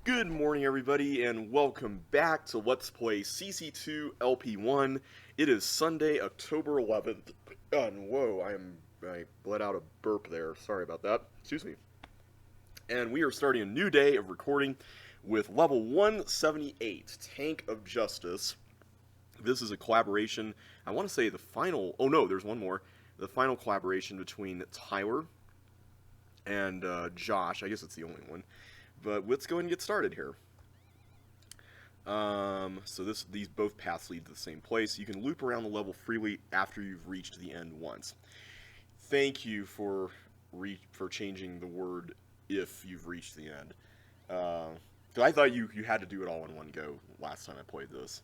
Good morning, everybody, and welcome back to Let's Play CC2LP1. It is Sunday, October 11th, and whoa, I let out a burp there. Sorry about that. Excuse me. And we are starting a new day of recording with level 178, Tank of Justice. This is a collaboration. I want to say the final. Oh no, there's one more. The final collaboration between Tyler and Josh. I guess it's the only one. But let's go ahead and get started here. So these both paths lead to the same place. You can loop around the level freely after you've reached the end once. Thank you for changing the word "if you've reached the end." So I thought you had to do it all in one go last time I played this.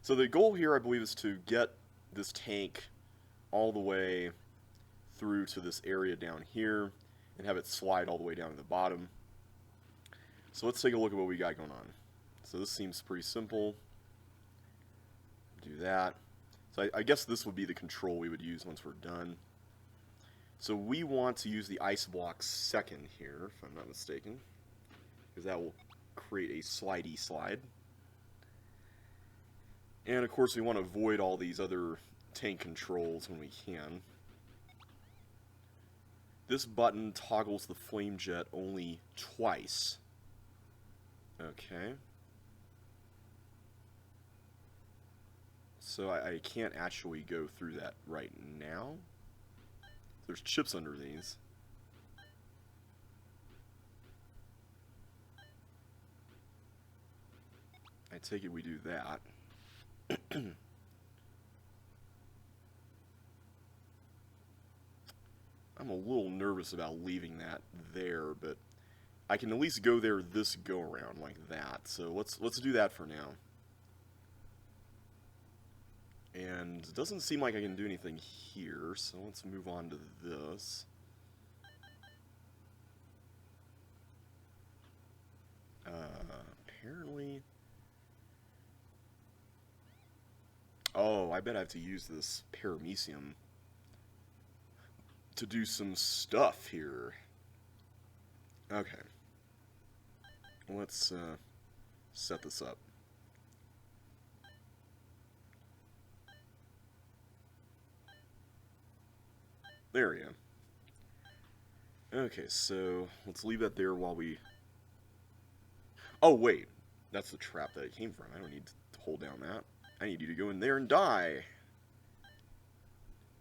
So the goal here, I believe, is to get this tank all the way through to this area down here and have it slide all the way down to the bottom. So let's take a look at what we got going on. So this seems pretty simple. Do that. So I guess this would be the control we would use once we're done. So we want to use the ice block second here, if I'm not mistaken, because that will create a slidey slide. And of course we want to avoid all these other tank controls when we can. This button toggles the flame jet only twice. Okay. So I can't actually go through that right now. There's chips under these. I take it we do that. I'm a little nervous about leaving that there, but I can at least go there this go around like that. So let's do that for now. And it doesn't seem like I can do anything here, so let's move on to this. Apparently... Oh, I bet I have to use this paramecium to do some stuff here. Okay. Let's set this up. There we go. Okay, so let's leave that there while we... Oh, wait. That's the trap that it came from. I don't need to hold down that. I need you to go in there and die.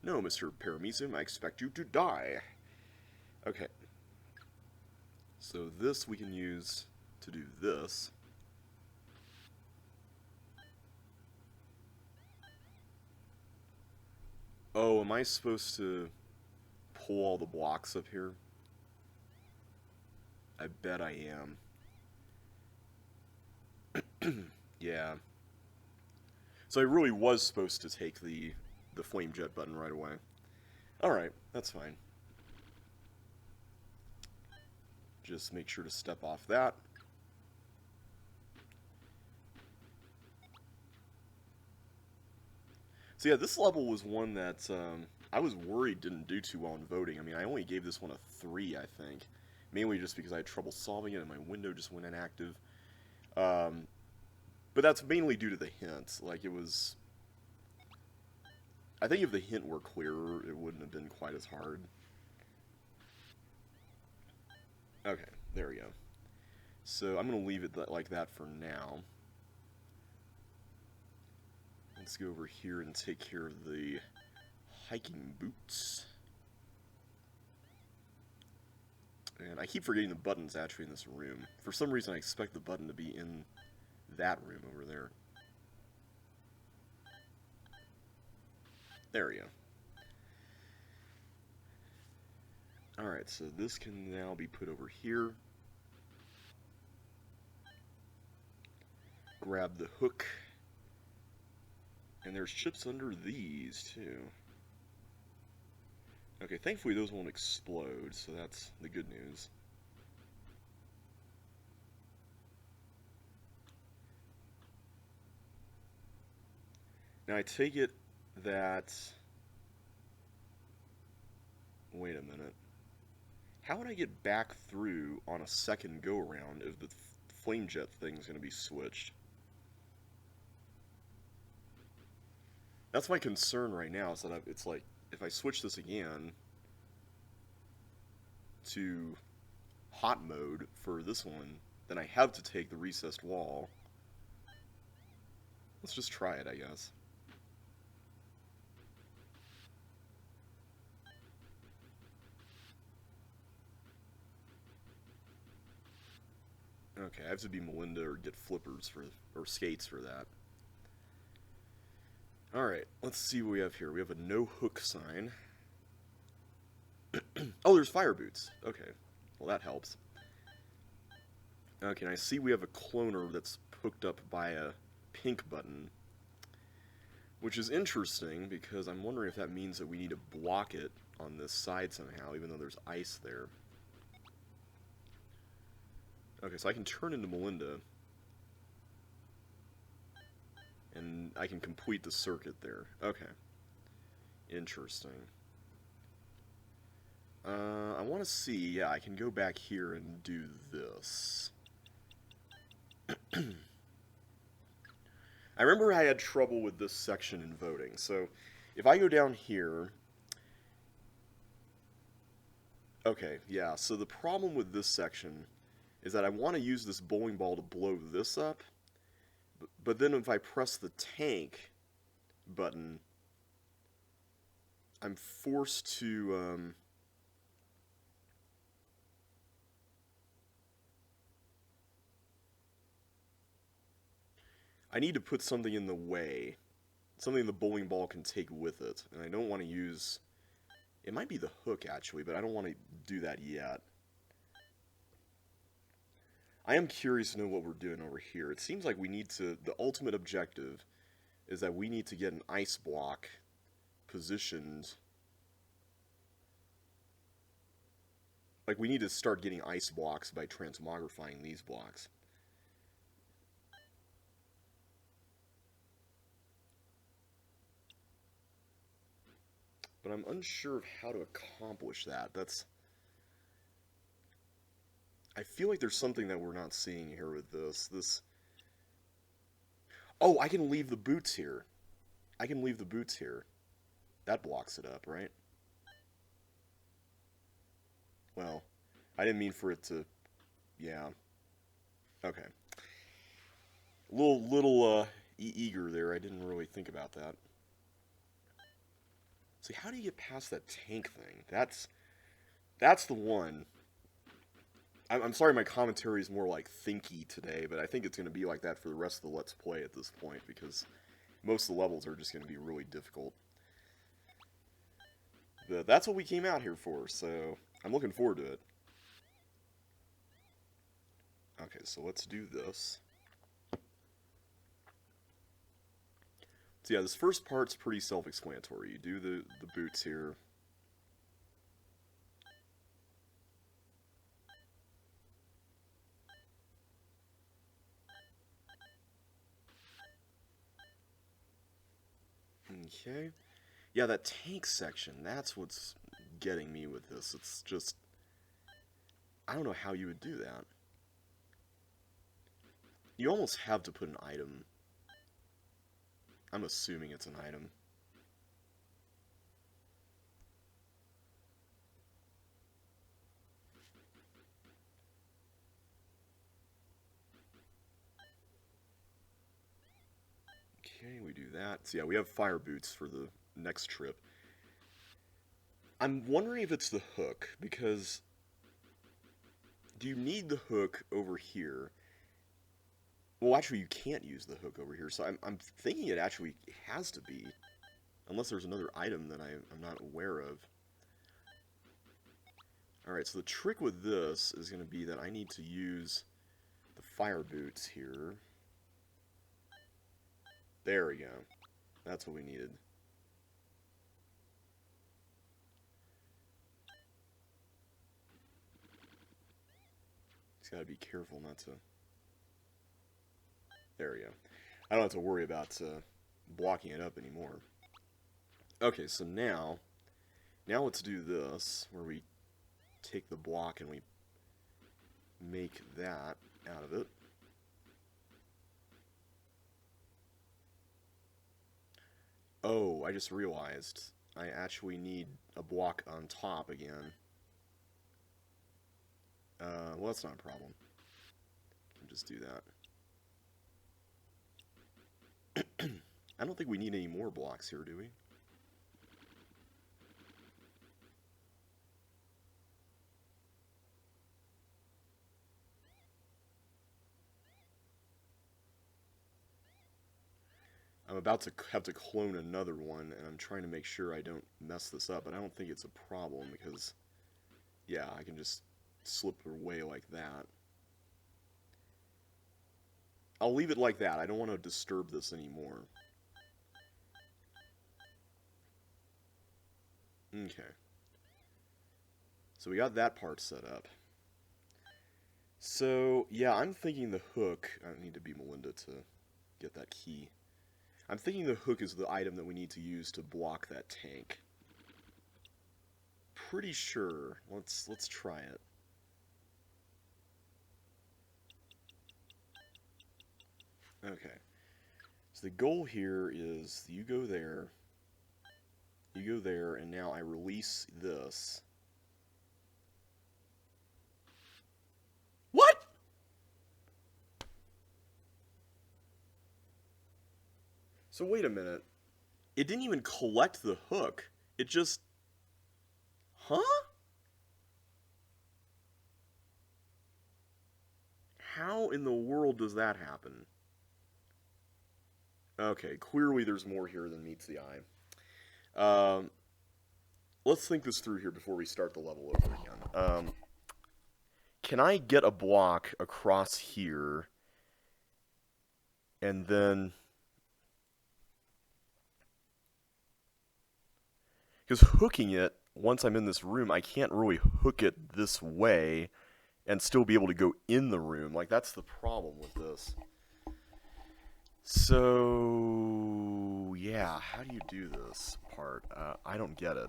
No, Mr. Paramecium, I expect you to die. Okay. So this we can use to do this. Oh, am I supposed to pull all the blocks up here? I bet I am. Yeah. So I really was supposed to take the flame jet button right away. Alright, that's fine. Just make sure to step off that. So yeah, this level was one that I was worried didn't do too well in voting. I mean, I only gave this one a 3, I think. Mainly just because I had trouble solving it and my window just went inactive. But that's mainly due to the hint. Like, it was... I think if the hint were clearer, it wouldn't have been quite as hard. Okay, there we go. So I'm going to leave it like that for now. Let's go over here and take care of the hiking boots. And I keep forgetting the button's actually in this room. For some reason I expect the button to be in that room over there. There we go. Alright, so this can now be put over here. Grab the hook. And there's chips under these, too. Okay, thankfully those won't explode, so that's the good news. Now I take it that... Wait a minute. How would I get back through on a second go-around if the flame jet thing's going to be switched. That's my concern right now, is that it's like, if I switch this again to hot mode for this one, then I have to take the recessed wall. Let's just try it, I guess. Okay, I have to be Melinda or get flippers or skates for that. Alright, let's see what we have here. We have a no hook sign. Oh, there's fire boots. Okay, well that helps. Okay, and I see we have a cloner that's hooked up by a pink button, which is interesting because I'm wondering if that means that we need to block it on this side somehow, even though there's ice there. Okay, so I can turn into Melinda, and I can complete the circuit there. Okay. Interesting. I want to see, yeah, I can go back here and do this. I remember I had trouble with this section in voting, so if I go down here... Okay, yeah, so the problem with this section is that I want to use this bowling ball to blow this up, but then if I press the tank button, I'm forced to... I need to put something in the way, something the bowling ball can take with it, and I don't want to use... It might be the hook, actually, but I don't want to do that yet. I am curious to know what we're doing over here. It seems like we need to... The ultimate objective is that we need to get an ice block positioned... Like, we need to start getting ice blocks by transmogrifying these blocks. But I'm unsure of how to accomplish that. I feel like there's something that we're not seeing here with this. Oh, I can leave the boots here. I can leave the boots here. That blocks it up, right? Well, I didn't mean for it to... Yeah. Okay. Little eager there. I didn't really think about that. See, how do you get past that tank thing? That's the one. I'm sorry my commentary is more like thinky today, but I think it's going to be like that for the rest of the Let's Play at this point, because most of the levels are just going to be really difficult. But that's what we came out here for, so I'm looking forward to it. Okay, so let's do this. So yeah, this first part's pretty self-explanatory. You do the boots here. Okay. Yeah, that tank section, that's what's getting me with this. It's just... I don't know how you would do that. You almost have to put an item. I'm assuming it's an item. Okay, we do that. So yeah, we have fire boots for the next trip. I'm wondering if it's the hook, because... Do you need the hook over here? Well, actually, you can't use the hook over here, so I'm thinking it actually has to be. Unless there's another item that I'm not aware of. Alright, so the trick with this is going to be that I need to use the fire boots here. There we go. That's what we needed. Just gotta be careful not to... There we go. I don't have to worry about blocking it up anymore. Okay, so now let's do this, where we take the block and we make that out of it. Oh, I just realized I actually need a block on top again. Well, that's not a problem. I'll just do that. I don't think we need any more blocks here, do we? I'm about to have to clone another one, and I'm trying to make sure I don't mess this up, but I don't think it's a problem because, yeah, I can just slip away like that. I'll leave it like that. I don't want to disturb this anymore. Okay. So we got that part set up. So, yeah, I'm thinking the hook... I need to be Melinda to get that key. I'm thinking the hook is the item that we need to use to block that tank. Pretty sure. Let's try it. Okay. So the goal here is you go there, and now I release this. What? So wait a minute. It didn't even collect the hook. It just... Huh? How in the world does that happen? Okay, clearly there's more here than meets the eye. Let's think this through here before we start the level over again. Can I get a block across here, and then... Because hooking it, once I'm in this room, I can't really hook it this way and still be able to go in the room. Like, that's the problem with this. So, yeah, how do you do this part? I don't get it.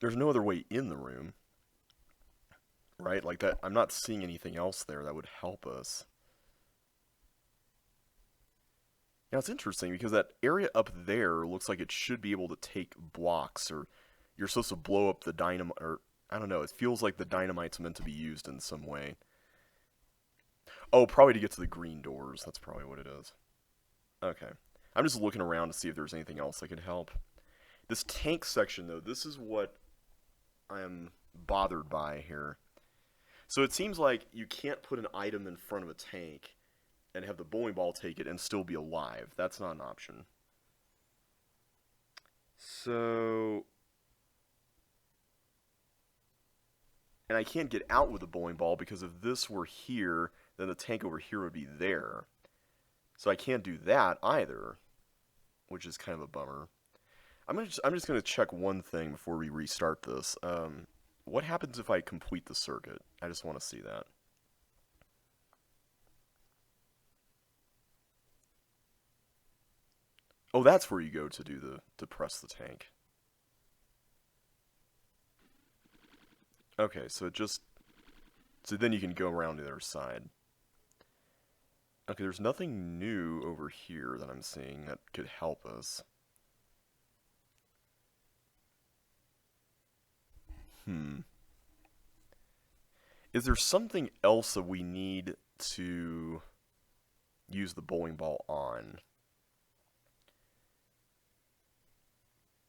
There's no other way in the room, right? Like that, I'm not seeing anything else there that would help us. Now, it's interesting because that area up there looks like it should be able to take blocks, or you're supposed to blow up the dynamite, or I don't know, it feels like the dynamite's meant to be used in some way. Oh, probably to get to the green doors, that's probably what it is. Okay. I'm just looking around to see if there's anything else that could help. This tank section, though, this is what I am bothered by here. So it seems like you can't put an item in front of a tank and have the bowling ball take it and still be alive. That's not an option. So... And I can't get out with the bowling ball because if this were here, then the tank over here would be there. So I can't do that either, which is kind of a bummer. I'm just going to check one thing before we restart this. What happens if I complete the circuit? I just want to see that. Oh, that's where you go to do to press the tank. Okay, so then you can go around to the other side. Okay, there's nothing new over here that I'm seeing that could help us. Is there something else that we need to use the bowling ball on?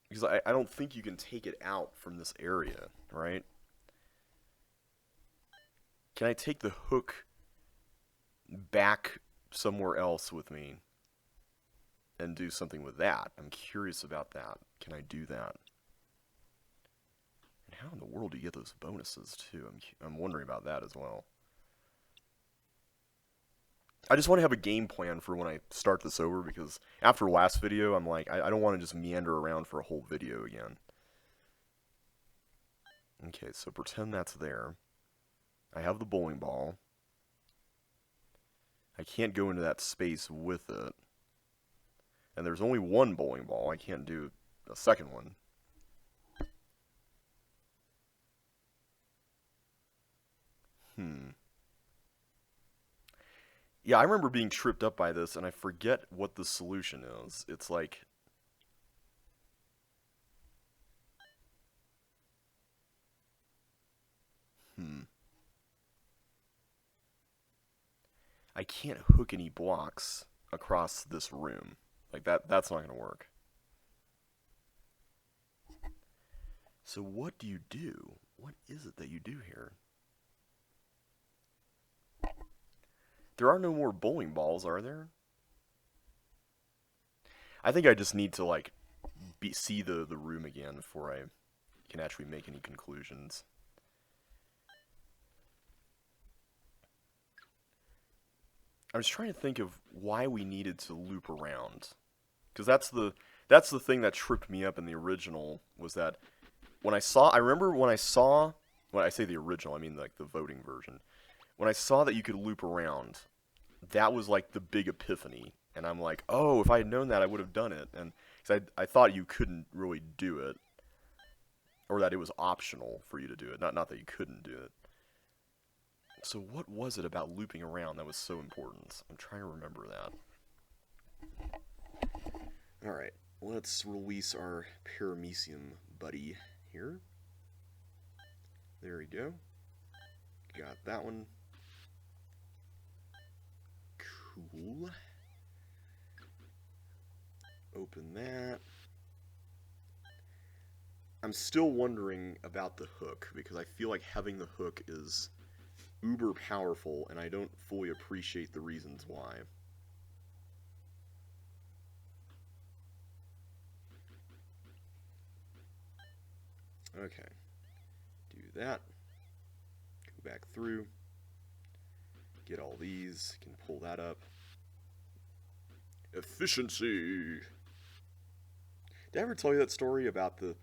Because I don't think you can take it out from this area, right? Can I take the hook back somewhere else with me and do something with that? I'm curious about that. Can I do that? And how in the world do you get those bonuses, too? I'm wondering about that as well. I just want to have a game plan for when I start this over, because after last video, I'm like, I don't want to just meander around for a whole video again. Okay, so pretend that's there. I have the bowling ball. I can't go into that space with it. And there's only one bowling ball. I can't do a second one. Yeah, I remember being tripped up by this, and I forget what the solution is. It's like, hmm, I can't hook any blocks across this room. Like that's not gonna work. So what do you do? What is it that you do here? There are no more bowling balls, are there? I think I just need to like see the room again before I can actually make any conclusions. I was trying to think of why we needed to loop around, because that's the thing that tripped me up in the original was that I remember when I say the original, I mean like the voting version. When I saw that you could loop around, that was like the big epiphany, and I'm like, oh, if I had known that, I would have done it, and because I thought you couldn't really do it, or that it was optional for you to do it, not that you couldn't do it. So what was it about looping around that was so important? I'm trying to remember that. All right, let's release our paramecium buddy here. There we go. Got that one. Cool. Open that. I'm still wondering about the hook, because I feel like having the hook is uber powerful, and I don't fully appreciate the reasons why. Okay. Do that. Go back through. Get all these. Can pull that up. Efficiency! Did I ever tell you that story about the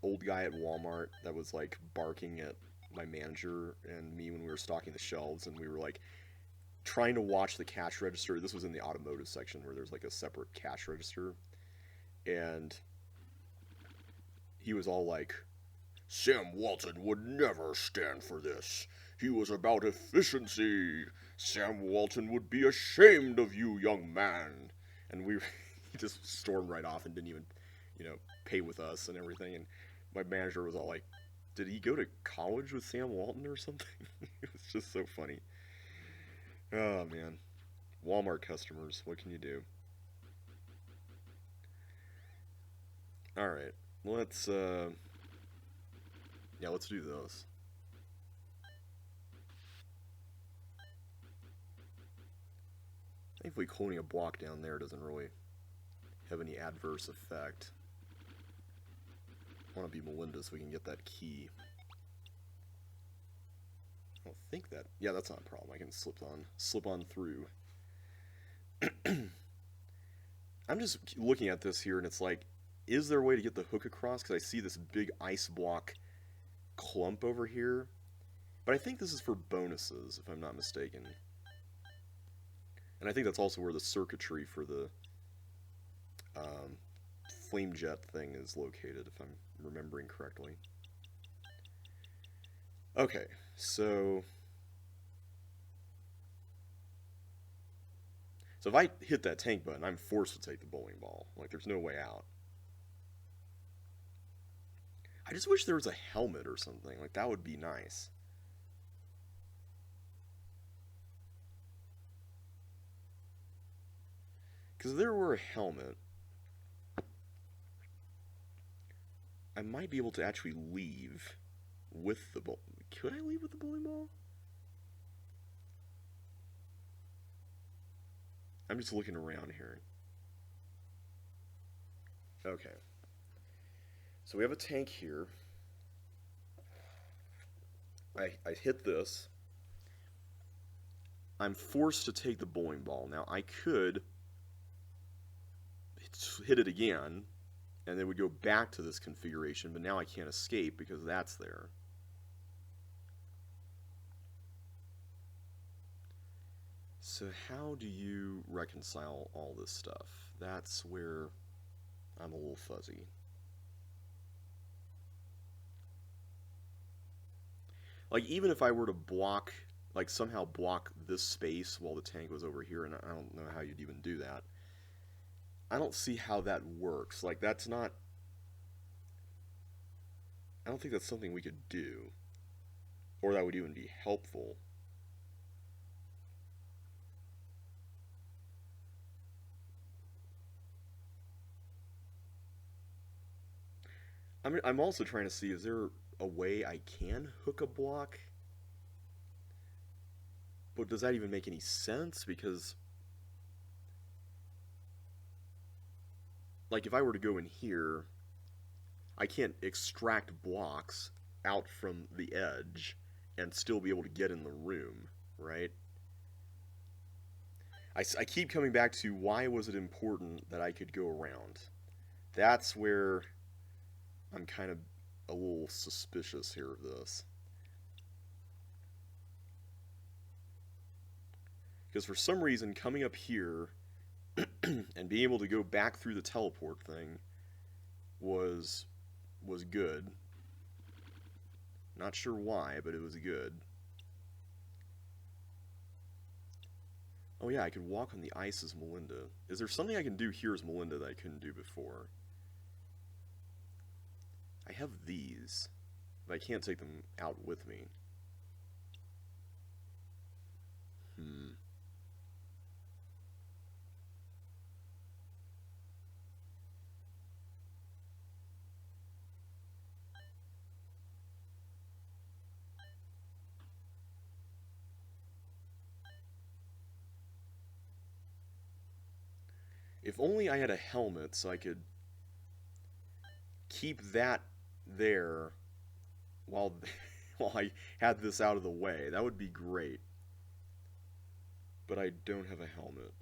old guy at Walmart that was like barking at my manager and me when we were stocking the shelves, and we were like trying to watch the cash register? This was in the automotive section where there's like a separate cash register, and he was all like, Sam Walton would never stand for this. He was about efficiency. Sam Walton would be ashamed of you, young man. And he just stormed right off and didn't even, pay with us and everything. And my manager was all like, did he go to college with Sam Walton or something? It was just so funny. Oh, man. Walmart customers, what can you do? Alright, let's do those. Thankfully, cloning a block down there doesn't really have any adverse effect. I want to be Melinda so we can get that key. I don't think that... Yeah, that's not a problem. I can slip on through. I'm just looking at this here, and it's like, is there a way to get the hook across? Because I see this big ice block clump over here. But I think this is for bonuses, if I'm not mistaken. And I think that's also where the circuitry for the flame jet thing is located, if I'm remembering correctly. Okay, so if I hit that tank button, I'm forced to take the bowling ball. Like, there's no way out. I just wish there was a helmet or something. Like, that would be nice. Because if there were a helmet, I might be able to actually leave with the ball. Could I leave with the bowling ball? I'm just looking around here. Okay. So we have a tank here. I hit this. I'm forced to take the bowling ball. Now, I could hit it again, and then we go back to this configuration, but now I can't escape because that's there. So how do you reconcile all this stuff? That's where I'm a little fuzzy. Like, even if I were to block like somehow block this space while the tank was over here, and I don't know how you'd even do that. I don't see how that works. Like, that's not. I don't think that's something we could do, or that would even be helpful. I mean, I'm also trying to see, is there a way I can hook a block? But does that even make any sense? Because, like, if I were to go in here, I can't extract blocks out from the edge and still be able to get in the room, right? I keep coming back to, why was it important that I could go around? That's where I'm kind of a little suspicious here of this. Because for some reason, coming up here and being able to go back through the teleport thing was good. Not sure why, but it was good. Oh yeah, I could walk on the ice as Melinda. Is there something I can do here as Melinda that I couldn't do before? I have these, but I can't take them out with me. If only I had a helmet so I could keep that there while while I had this out of the way. That would be great. But I don't have a helmet.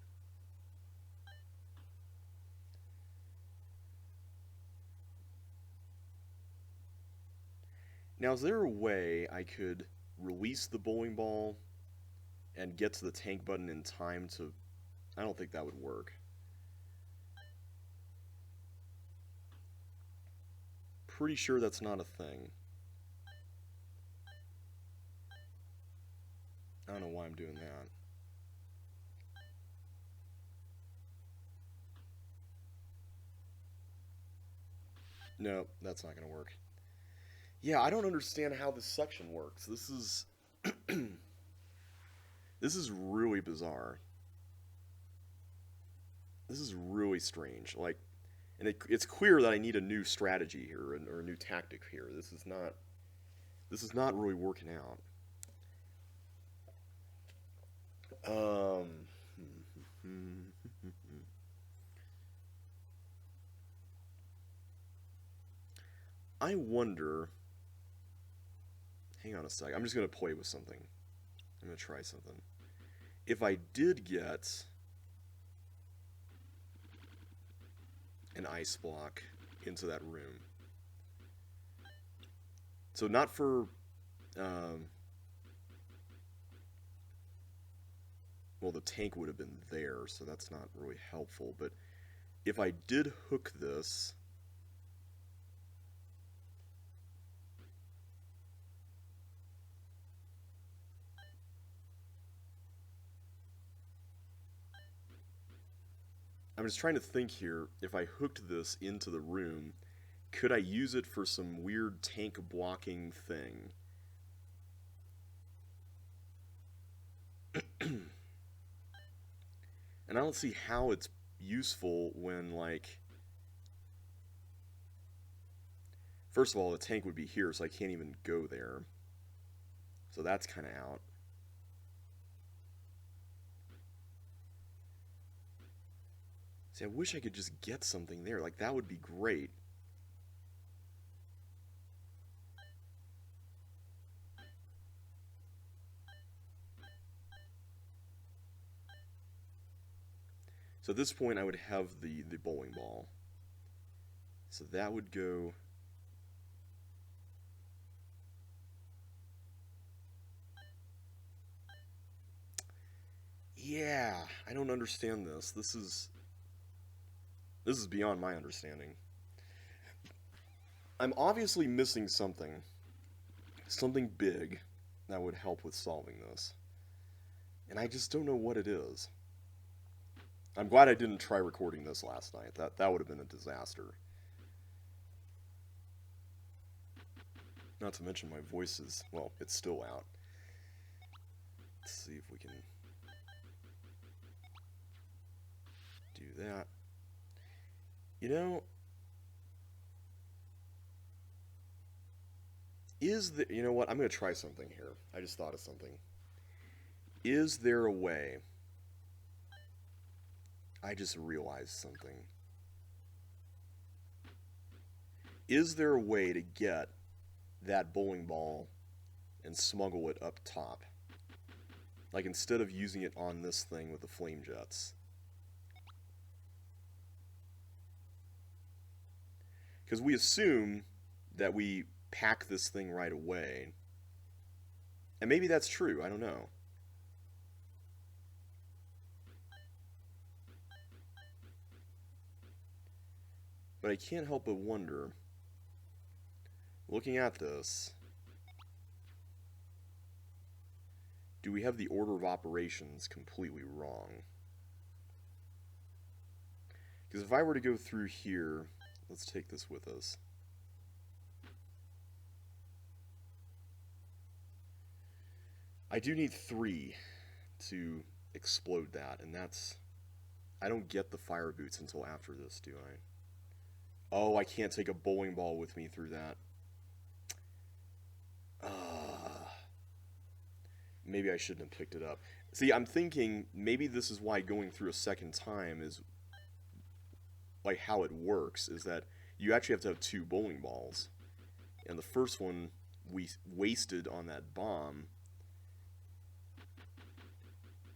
Now, is there a way I could release the bowling ball and get to the tank button in time to... I don't think that would work. Pretty sure that's not a thing. I don't know why I'm doing that. No, that's not going to work. Yeah, I don't understand how this section works. This is... this is really bizarre. This is really strange. Like, and it's clear that I need a new strategy here, or a new tactic here. This is not really working out. I wonder. Hang on a sec. I'm just gonna play with something. I'm gonna try something. If I did get an ice block into that room, so not for well, the tank would have been there, so that's not really helpful. But if I did hook this, I'm just trying to think here, if I hooked this into the room, could I use it for some weird tank blocking thing? And I don't see how it's useful when, like... First of all, the tank would be here, so I can't even go there. So that's kind of out. See, I wish I could just get something there. Like, that would be great. So at this point, I would have the bowling ball. So that would go... Yeah, I don't understand this. This is beyond my understanding. I'm obviously missing something. Something big that would help with solving this. And I just don't know what it is. I'm glad I didn't try recording this last night. That would have been a disaster. Not to mention my voice is, well, it's still out. Let's see if we can do that. You know, you know what? I'm going to try something here. I just thought of something. Is there a way? I just realized something. Is there a way to get that bowling ball and smuggle it up top? Like, instead of using it on this thing with the flame jets. Because we assume that we pack this thing right away. And maybe that's true, I don't know. But I can't help but wonder, looking at this, do we have the order of operations completely wrong? Because if I were to go through here, let's take this with us. I do need 3 to explode that, and that's... I don't get the fire boots until after this, do I? Oh, I can't take a bowling ball with me through that. Maybe I shouldn't have picked it up. See, I'm thinking maybe this is why going through a second time is... like, how it works, is that you actually have to have 2 bowling balls. And the first one we wasted on that bomb,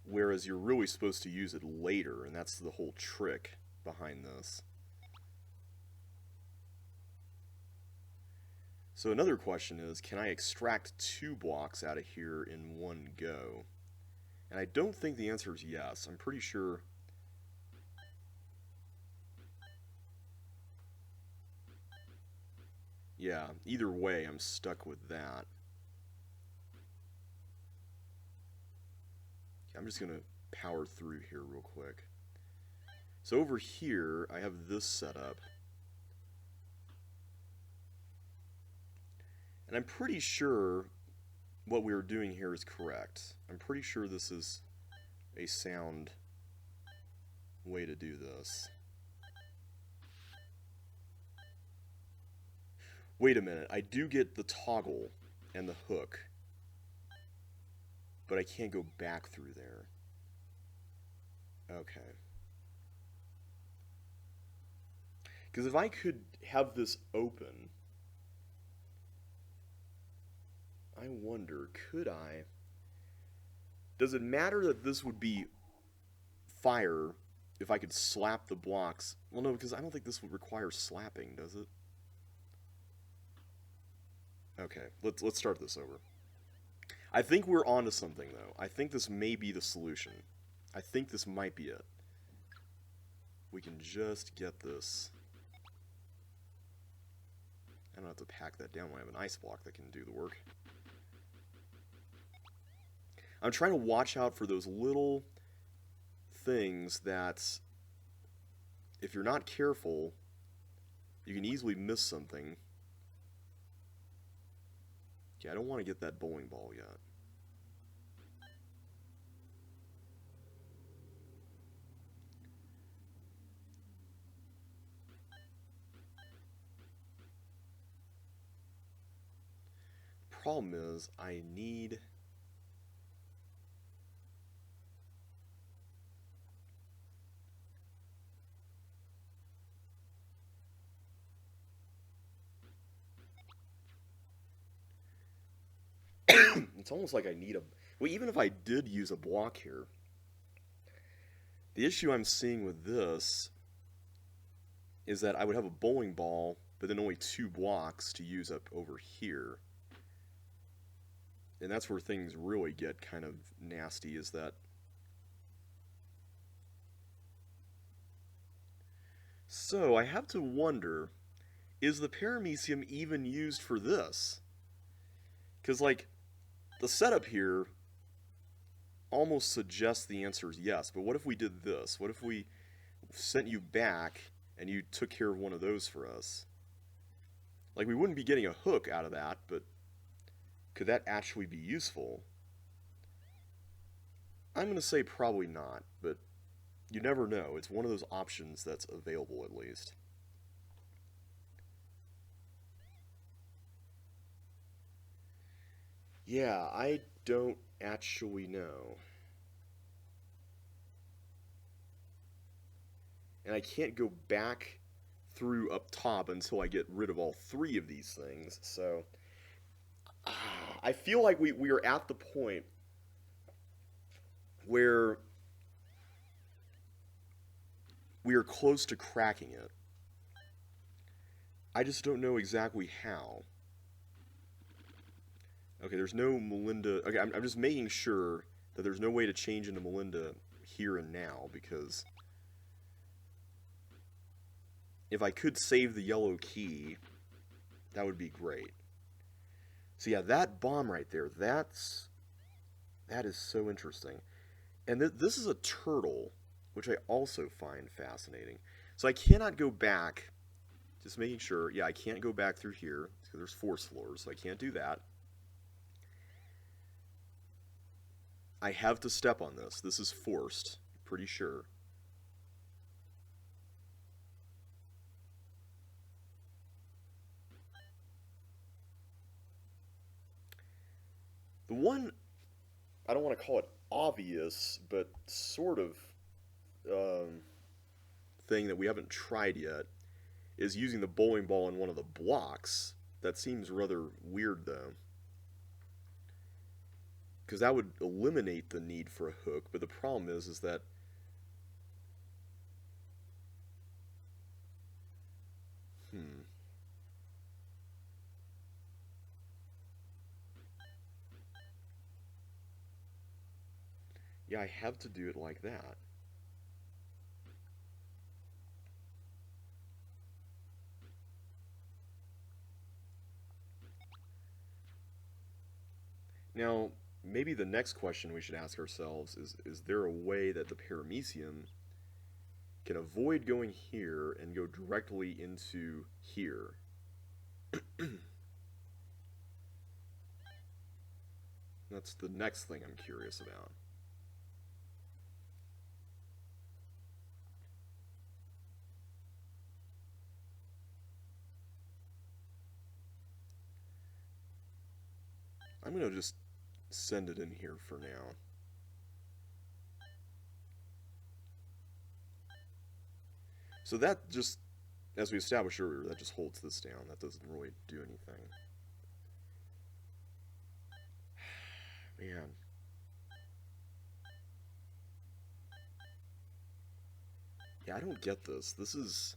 whereas you're really supposed to use it later, and that's the whole trick behind this. So another question is, can I extract 2 blocks out of here in one go? And I don't think the answer is yes. I'm pretty sure... yeah, either way, I'm stuck with that. I'm just going to power through here real quick. So over here, I have this set up. And I'm pretty sure what we were doing here is correct. I'm pretty sure this is a sound way to do this. Wait a minute, I do get the toggle and the hook, but I can't go back through there. Okay. Because if I could have this open, I wonder, could I? Does it matter that this would be fire if I could slap the blocks? Well, no, because I don't think this would require slapping, does it? Okay, let's start this over. I think we're onto something, though. I think this may be the solution. I think this might be it. We can just get this. I don't have to pack that down when I have an ice block that can do the work. I'm trying to watch out for those little things that, if you're not careful, you can easily miss something. Okay, I don't want to get that bowling ball yet. Problem is, I need... It's almost like I need a... Well, even if I did use a block here, the issue I'm seeing with this is that I would have a bowling ball, but then only 2 blocks to use up over here. And that's where things really get kind of nasty, is that... So, I have to wonder, is the paramecium even used for this? Because, like, the setup here almost suggests the answer is yes, but what if we did this? What if we sent you back and you took care of one of those for us? Like, we wouldn't be getting a hook out of that, but could that actually be useful? I'm going to say probably not, but you never know. It's one of those options that's available, at least. Yeah, I don't actually know. And I can't go back through up top until I get rid of all three of these things, so I feel like we are at the point where we are close to cracking it. I just don't know exactly how. Okay, there's no Melinda. Okay, I'm just making sure that there's no way to change into Melinda here and now, because if I could save the yellow key, that would be great. So yeah, that bomb right there, that is so interesting. And this is a turtle, which I also find fascinating. So I cannot go back, just making sure, yeah, I can't go back through here, because there's force floors, so I can't do that. I have to step on this. This is forced, pretty sure. The one, I don't want to call it obvious, but sort of um, thing that we haven't tried yet is using the bowling ball in one of the blocks. That seems rather weird, though, because that would eliminate the need for a hook. But the problem is that hmm, yeah, I have to do it like that. Now, maybe the next question we should ask ourselves is there a way that the paramecium can avoid going here and go directly into here? That's the next thing I'm curious about. I'm going to just send it in here for now. So that just, as we established earlier, that just holds this down. That doesn't really do anything. Man. Yeah, I don't get this. This is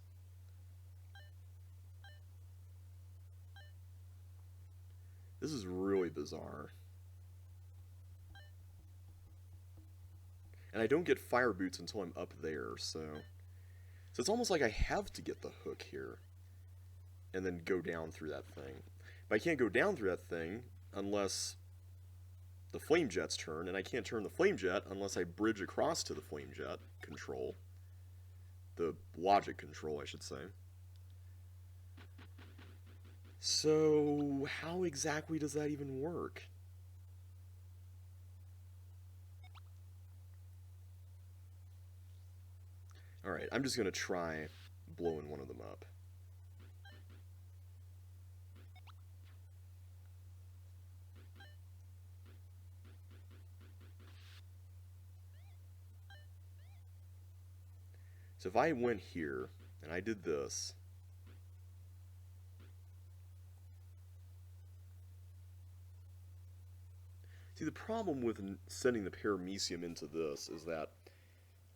really bizarre. And I don't get fire boots until I'm up there, so it's almost like I have to get the hook here and then go down through that thing. But I can't go down through that thing unless the flame jet's turn, and I can't turn the flame jet unless I bridge across to the flame jet control. The logic control, I should say. So, how exactly does that even work? Alright, I'm just going to try blowing one of them up. So if I went here, and I did this, see, the problem with sending the paramecium into this is that,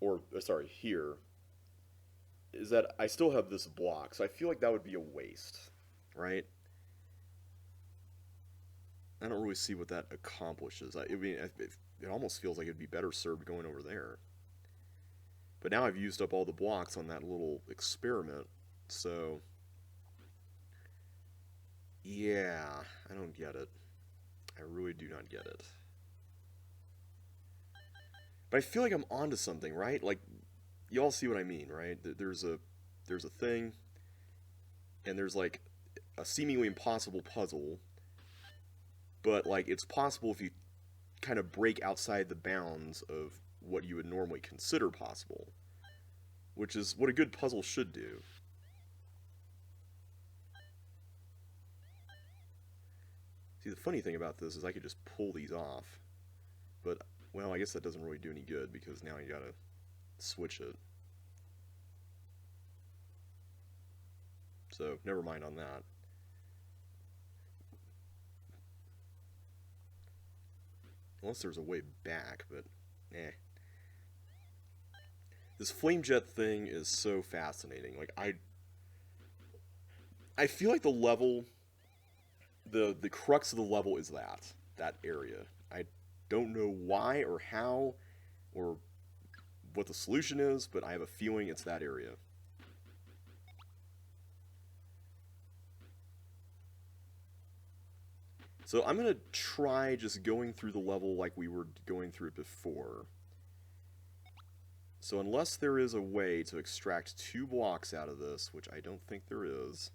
or, sorry, here, is that I still have this block, so I feel like that would be a waste, right? I don't really see what that accomplishes. I mean, it almost feels like it'd be better served going over there. But now I've used up all the blocks on that little experiment, so yeah, I don't get it. I really do not get it. But I feel like I'm onto something, right? Like, you all see what I mean, right? There's a thing, and there's like a seemingly impossible puzzle, but like it's possible if you kind of break outside the bounds of what you would normally consider possible, which is what a good puzzle should do. See, the funny thing about this is I could just pull these off, but, well, I guess that doesn't really do any good because now you gotta switch it. So, never mind on that. Unless there's a way back, but, eh. This flame jet thing is so fascinating. Like, I feel like the level, the crux of the level is that area. I don't know why or how or what the solution is, but I have a feeling it's that area. So I'm going to try just going through the level like we were going through it before. So unless there is a way to extract 2 blocks out of this, which I don't think there is.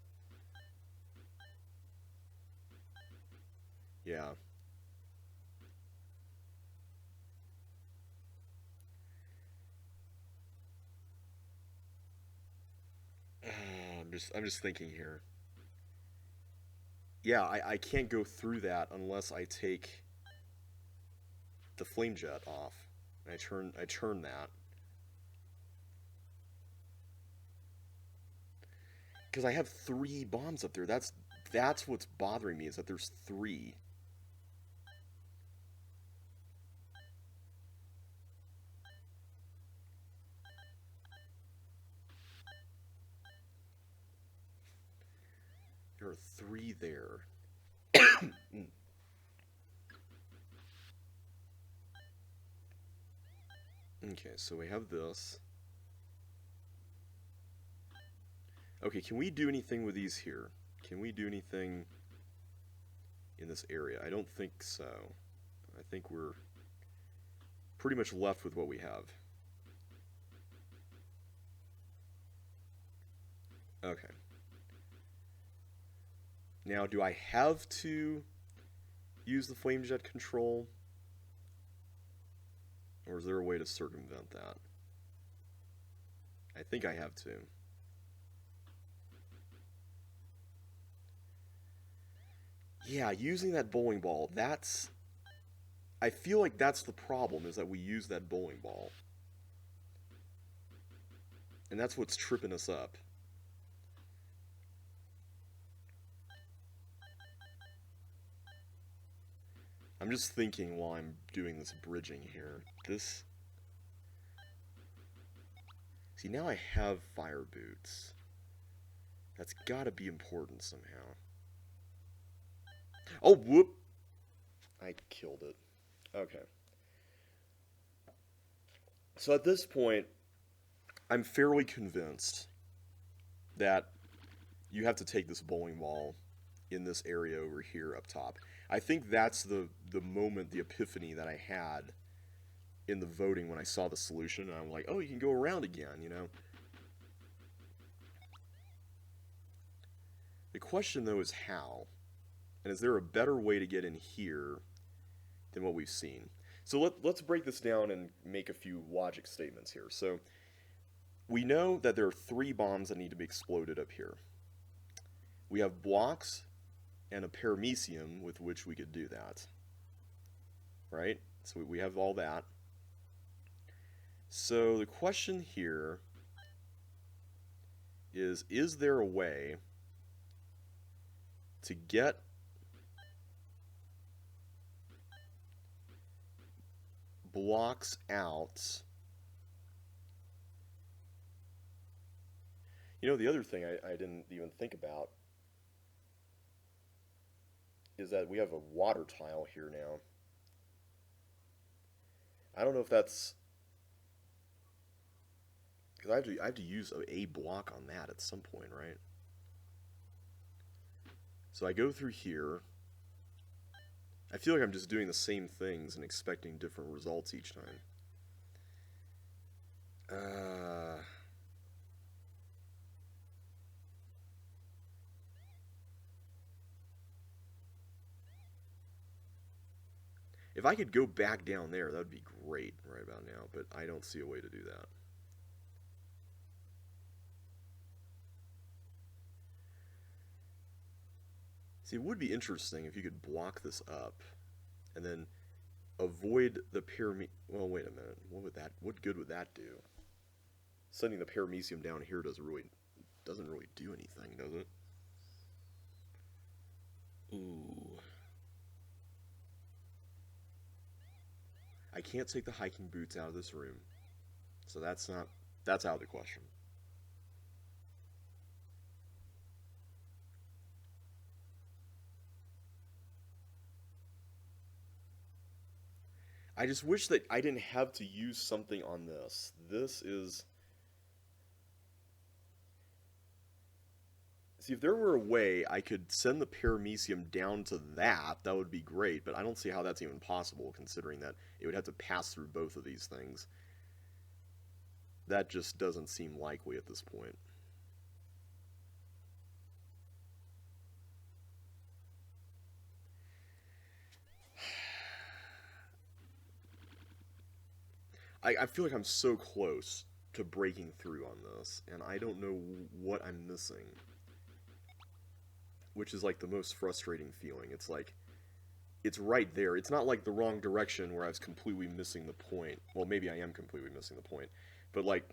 Yeah. I'm just thinking here. Yeah, I can't go through that unless I take the flame jet off. And I turn that. Because I have 3 bombs up there. That's what's bothering me, is that there's 3. There are 3 there. Okay, so we have this. Okay, can we do anything with these here? Can we do anything in this area? I don't think so. I think we're pretty much left with what we have. Okay. Now, do I have to use the flame jet control? Or is there a way to circumvent that? I think I have to. Yeah, using that bowling ball, that's... I feel like that's the problem, is that we use that bowling ball. And that's what's tripping us up. I'm just thinking while I'm doing this bridging here. This... See, now I have fire boots. That's gotta be important somehow. Oh, whoop! I killed it. Okay. So at this point, I'm fairly convinced that you have to take this bowling ball in this area over here up top. I think that's the moment, the epiphany that I had in the voting when I saw the solution, and I'm like, oh, you can go around again, you know? The question, though, is how? And is there a better way to get in here than what we've seen? So let's break this down and make a few logic statements here. So we know that there are 3 bombs that need to be exploded up here. We have blocks and a paramecium with which we could do that. Right? So we have all that. So the question here is there a way to get blocks out? You know, the other thing I didn't even think about is that we have a water tile here now. I don't know if that's... because I have to use a block on that at some point, right? So I go through here. I feel like I'm just doing the same things and expecting different results each time. Uh, if I could go back down there, that would be great right about now, but I don't see a way to do that. See, it would be interesting if you could block this up and then avoid the param. Well, wait a minute. What good would that do? Sending the paramecium down here doesn't really do anything, does it? Ooh. I can't take the hiking boots out of this room, so that's out of the question. I just wish that I didn't have to use something on this. This is See, if there were a way I could send the paramecium down to that would be great, but I don't see how that's even possible, considering that it would have to pass through both of these things. That just doesn't seem likely at this point. I feel like I'm so close to breaking through on this, and I don't know what I'm missing. Which is like the most frustrating feeling. It's like, it's right there. It's not like the wrong direction where I was completely missing the point. Well, maybe I am completely missing the point. But like,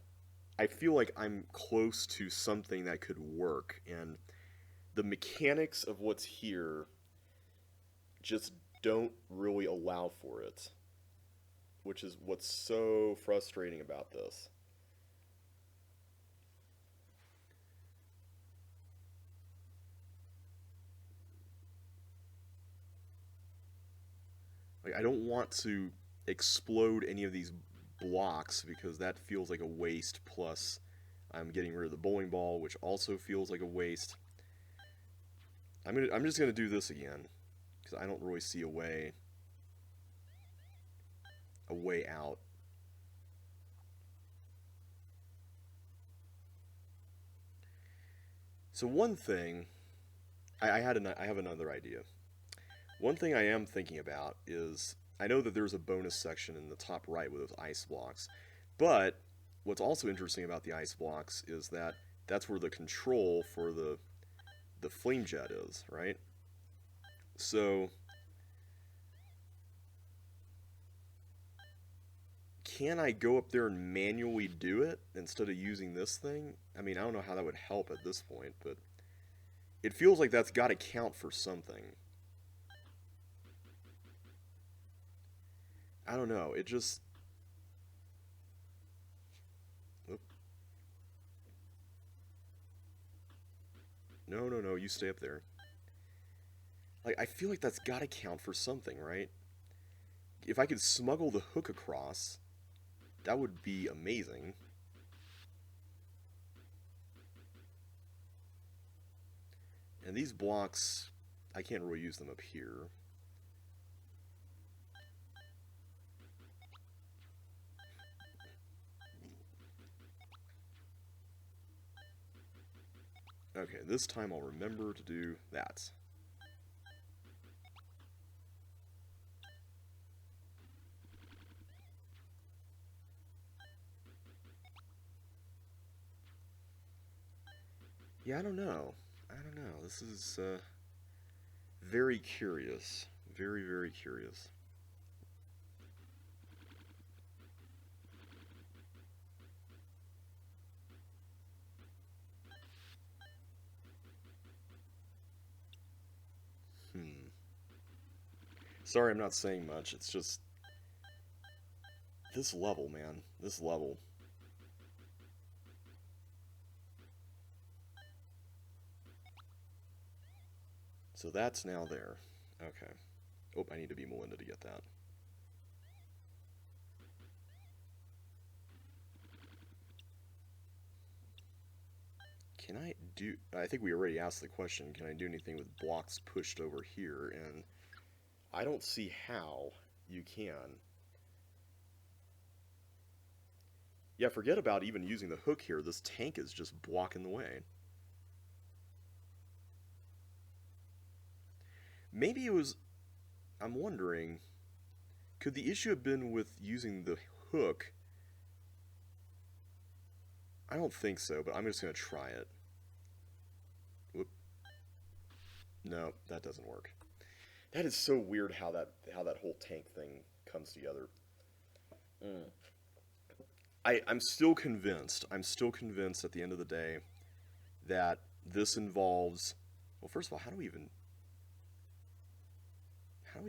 I feel like I'm close to something that could work, and the mechanics of what's here just don't really allow for it, which is what's so frustrating about this. Like, I don't want to explode any of these blocks because that feels like a waste, plus I'm getting rid of the bowling ball, which also feels like a waste. I'm just gonna do this again because I don't really see a way out. So one thing I have another idea. One thing I am thinking about is I know that there's a bonus section in the top right with those ice blocks, but what's also interesting about the ice blocks is that that's where the control for the flame jet is, right? So can I go up there and manually do it instead of using this thing? I mean, I don't know how that would help at this point, but it feels like that's got to count for something. I don't know. It just. Oop. No, no, no. You stay up there. Like, I feel like that's got to count for something, right? If I could smuggle the hook across, that would be amazing. And these blocks, I can't really use them up here. Okay, this time I'll remember to do that. Yeah, I don't know. I don't know. This is very curious. Very, very curious. Hmm. Sorry, I'm not saying much. It's just this level, man. This level. So that's now there. Okay. Oh, I need to be Melinda to get that. Can I do... I think we already asked the question, can I do anything with blocks pushed over here? And I don't see how you can. Yeah, forget about even using the hook here. This tank is just blocking the way. Maybe it was... I'm wondering... Could the issue have been with using the hook? I don't think so, but I'm just going to try it. Whoop. No, that doesn't work. That is so weird how that whole tank thing comes together. I'm still convinced. I'm still convinced at the end of the day that this involves... Well, first of all, how do we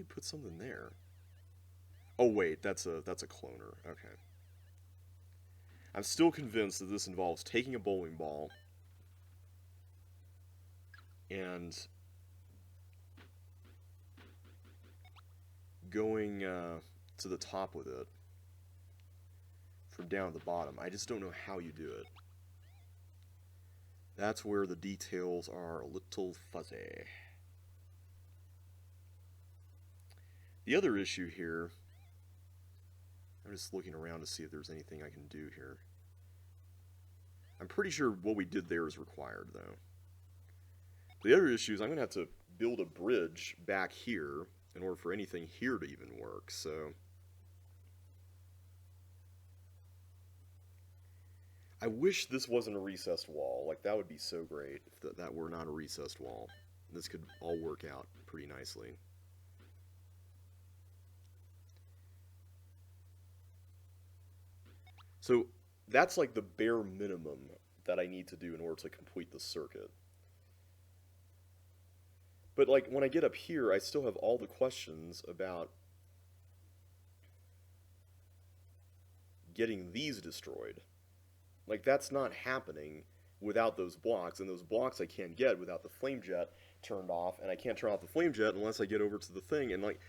put something there? Oh wait, that's a cloner. Okay. I'm still convinced that this involves taking a bowling ball and going to the top with it from down to the bottom. I just don't know how you do it. That's where the details are a little fuzzy. The other issue here, I'm just looking around to see if there's anything I can do here. I'm pretty sure what we did there is required, though. The other issue is I'm going to have to build a bridge back here in order for anything here to even work, so... I wish this wasn't a recessed wall. Like, that would be so great if that were not a recessed wall. This could all work out pretty nicely. So, that's like the bare minimum that I need to do in order to complete the circuit. But, like, when I get up here, I still have all the questions about getting these destroyed. Like, that's not happening without those blocks, and those blocks I can't get without the flame jet turned off, and I can't turn off the flame jet unless I get over to the thing, and, like,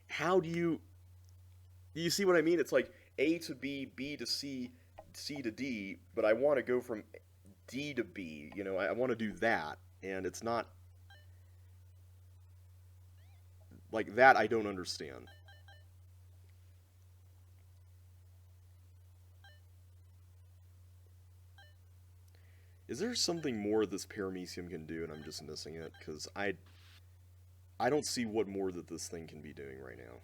how do you... Do you see what I mean? It's like A to B, B to C, C to D, but I want to go from D to B, you know, I want to do that, and it's not... Like, that I don't understand. Is there something more this paramecium can do and I'm just missing it? Because I don't see what more that this thing can be doing right now.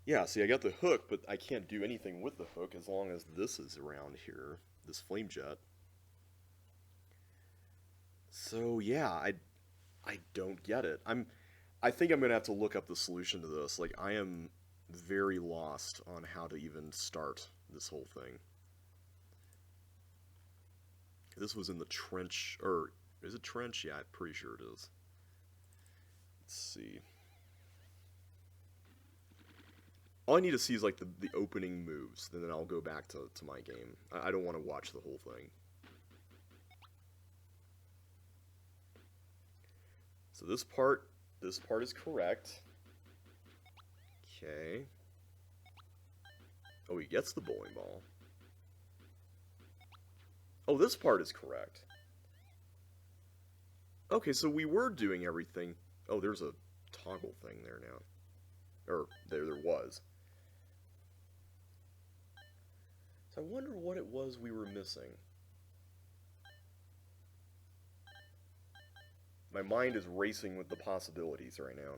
Yeah, see, I got the hook, but I can't do anything with the hook as long as this is around here, this flame jet. So, yeah, I don't get it. I think I'm going to have to look up the solution to this. Like, I am very lost on how to even start this whole thing. This was in the trench, or is it trench? Yeah, I'm pretty sure it is. Let's see. All I need to see is like the opening moves, and then I'll go back to my game. I don't want to watch the whole thing. So this part is correct. Okay. Oh, he gets the bowling ball. Oh, this part is correct. Okay, so we were doing everything. Oh, there's a toggle thing there now. Or, there was. So I wonder what it was we were missing. My mind is racing with the possibilities right now.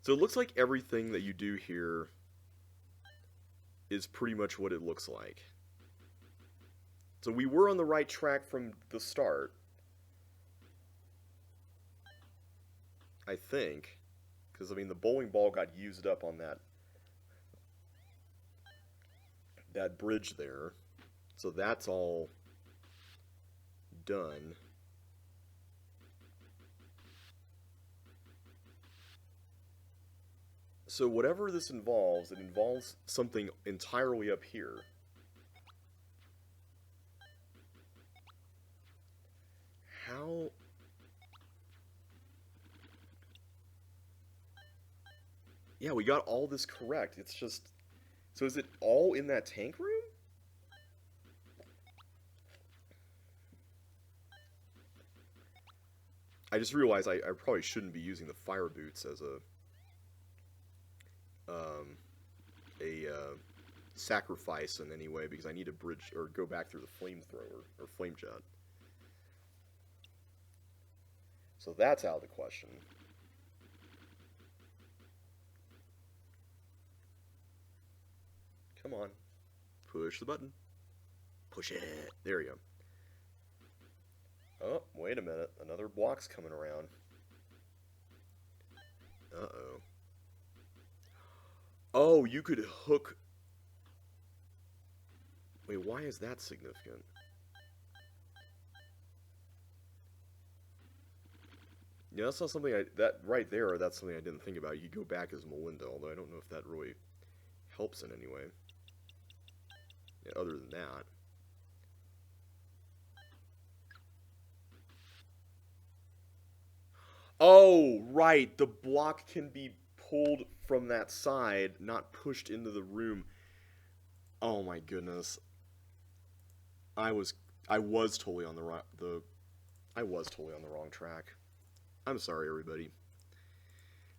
So it looks like everything that you do here is pretty much what it looks like. So we were on the right track from the start. I think. Because, I mean, the bowling ball got used up on that bridge there. So that's all done. So whatever this involves, it involves something entirely up here. How... Yeah, we got all this correct. It's just... So is it all in that tank room? I just realized I probably shouldn't be using the fire boots as a sacrifice in any way because I need to bridge or go back through the flamethrower or flame jet. So that's out of the question. Come on. Push the button. Push it. There you go. Oh, wait a minute. Another block's coming around. Uh-oh. Oh, you could hook... Wait, why is that significant? Yeah, that's not something that right there, that's something I didn't think about. You could go back as Melinda, although I don't know if that really helps in any way. Yeah, other than that. Oh, right. The block can be pulled from that side, not pushed into the room. Oh my goodness. I was totally on the wrong track. I'm sorry, everybody.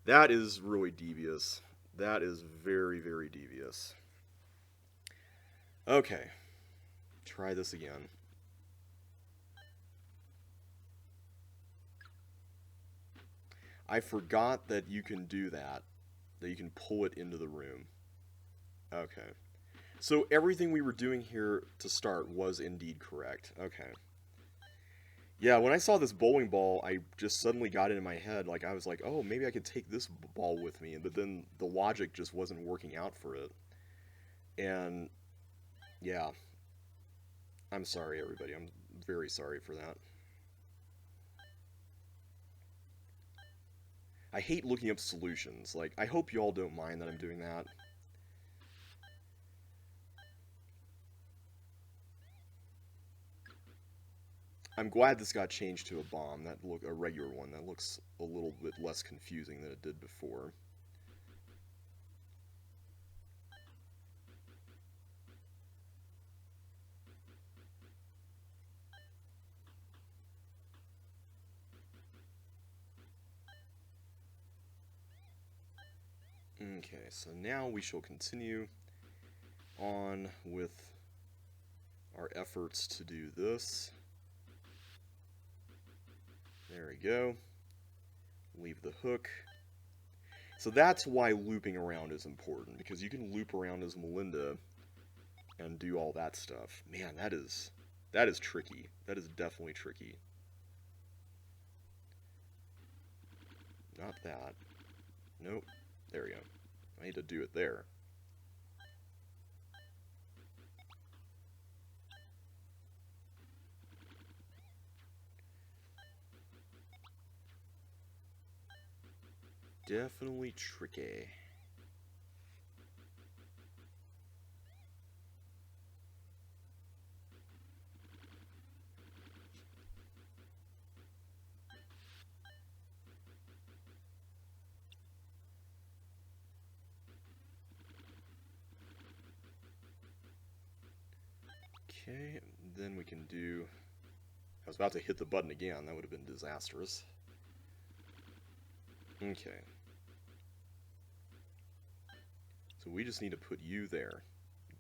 That is really devious. That is very, very devious. Okay. Try this again. I forgot that you can do that. That you can pull it into the room. Okay. So everything we were doing here to start was indeed correct. Okay. Yeah, when I saw this bowling ball, I just suddenly got it in my head. Like, I was like, oh, maybe I could take this ball with me. But then the logic just wasn't working out for it. And, yeah. I'm sorry, everybody. I'm very sorry for that. I hate looking up solutions. Like, I hope you all don't mind that I'm doing that. I'm glad this got changed to a bomb. A regular one. That looks a little bit less confusing than it did before. Okay, so now we shall continue on with our efforts to do this. There we go. Leave the hook. So that's why looping around is important, because you can loop around as Melinda and do all that stuff. Man, that is tricky. That is definitely tricky. Not that. Nope. There we go. I need to do it there. Definitely tricky. Okay, then we can do... I was about to hit the button again. That would have been disastrous. Okay. So we just need to put you there.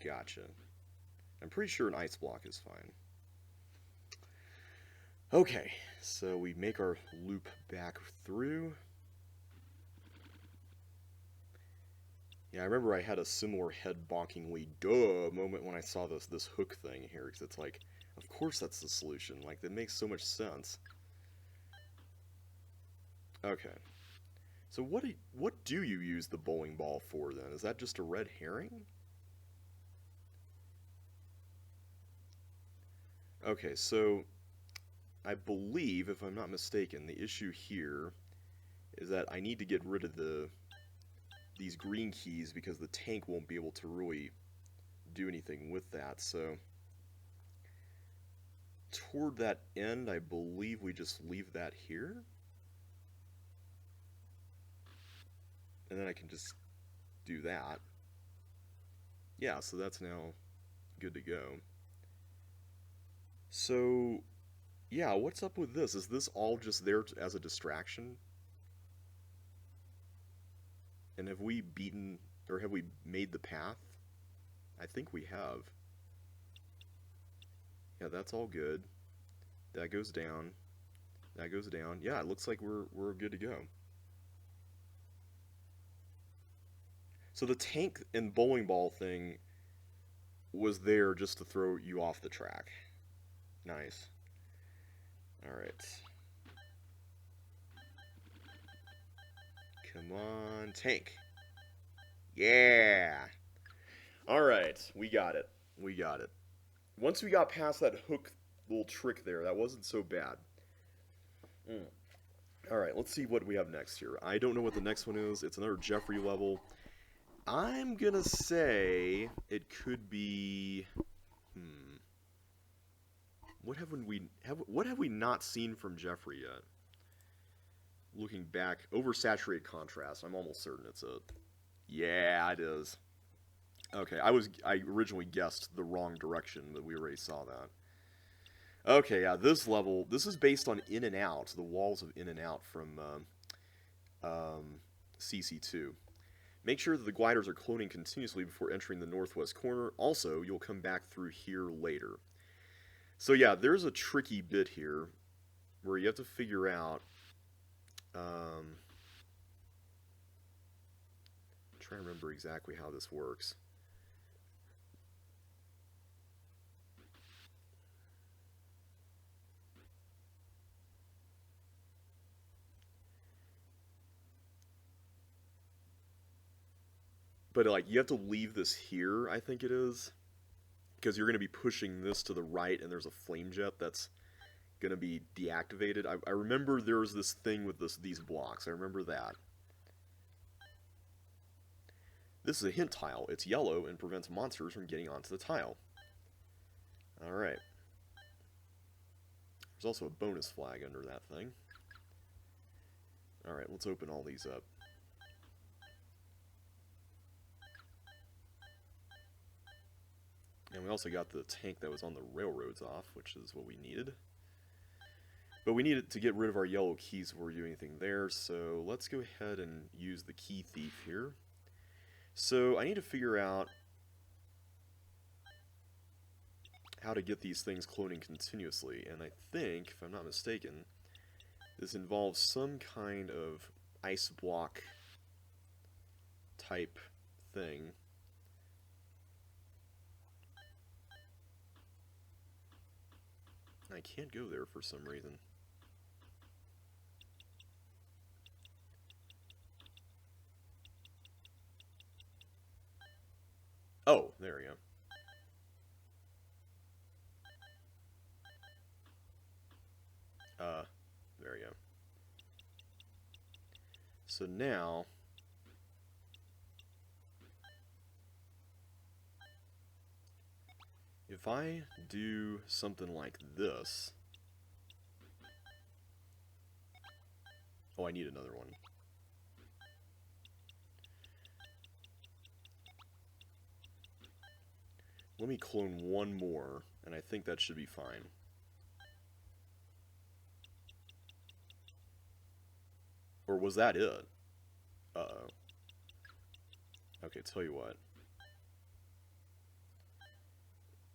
Gotcha. I'm pretty sure an ice block is fine. Okay, so we make our loop back through. Yeah, I remember I had a similar head-bonkingly duh moment when I saw this hook thing here, because it's like, of course that's the solution. Like, that makes so much sense. Okay. So what do you use the bowling ball for, then? Is that just a red herring? Okay, so I believe, if I'm not mistaken, the issue here is that I need to get rid of these green keys because the tank won't be able to really do anything with that. So toward that end, I believe we just leave that here. And then I can just do that. Yeah, so that's now good to go. So, Yeah, what's up with this? Is this all just there as a distraction? And have we beaten, or have we made the path? I think we have. Yeah, that's all good. That goes down. That goes down. Yeah, it looks like we're good to go. So the tank and bowling ball thing was there just to throw you off the track. Nice. All right. Come on, tank. Yeah. All right, we got it. We got it. Once we got past that hook little trick there, that wasn't so bad. Mm. All right, let's see what we have next here. I don't know what the next one is. It's another Jeffrey level. I'm gonna say it could be. What have we not seen from Jeffrey yet? Looking back, oversaturated contrast. I'm almost certain it's it. Yeah, it is. Okay, I originally guessed the wrong direction, but we already saw that. Okay, yeah, this level, this is based on In and Out, the walls of In and Out from CC2. Make sure that the gliders are cloning continuously before entering the northwest corner. Also, you'll come back through here later. So yeah, there's a tricky bit here where you have to figure out. I'm trying to remember exactly how this works. But like you have to leave this here, I think it is, because you're going to be pushing this to the right, and there's a flame jet that's going to be deactivated. I remember there was this thing with these blocks. I remember that. This is a hint tile. It's yellow and prevents monsters from getting onto the tile. Alright. There's also a bonus flag under that thing. Alright, let's open all these up. And we also got the tank that was on the railroads off, which is what we needed. But we needed to get rid of our yellow keys before we do anything there, so let's go ahead and use the key thief here. So I need to figure out how to get these things cloning continuously, and I think, if I'm not mistaken, this involves some kind of ice block type thing. I can't go there for some reason. Oh, there we go. There we go. So now, if I do something like this, oh, I need another one. Let me clone one more, and I think that should be fine. Or was that it? Uh-oh. Okay, tell you what.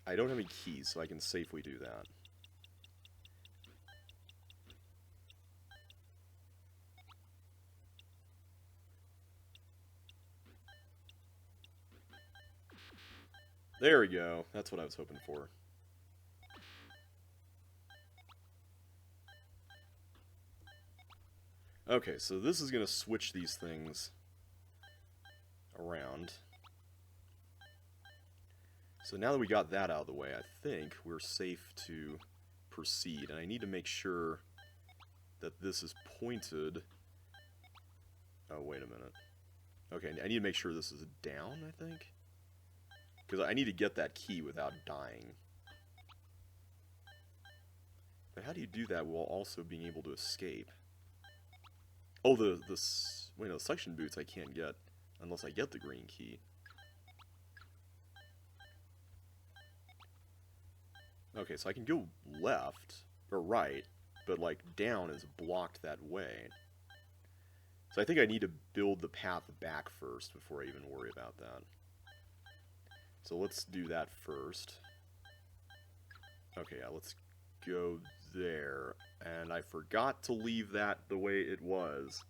I don't have any keys, so I can safely do that. There we go. That's what I was hoping for. Okay, so this is going to switch these things around. So now that we got that out of the way, I think we're safe to proceed. And I need to make sure that this is pointed. Oh, wait a minute. Okay, I need to make sure this is down, I think. Because I need to get that key without dying. But how do you do that while also being able to escape? Oh, wait, no, suction boots I can't get unless I get the green key. Okay, so I can go left. or right, but like down is blocked that way. So I think I need to build the path back first before I even worry about that. So let's do that first. Okay, yeah, let's go there. And I forgot to leave that the way it was.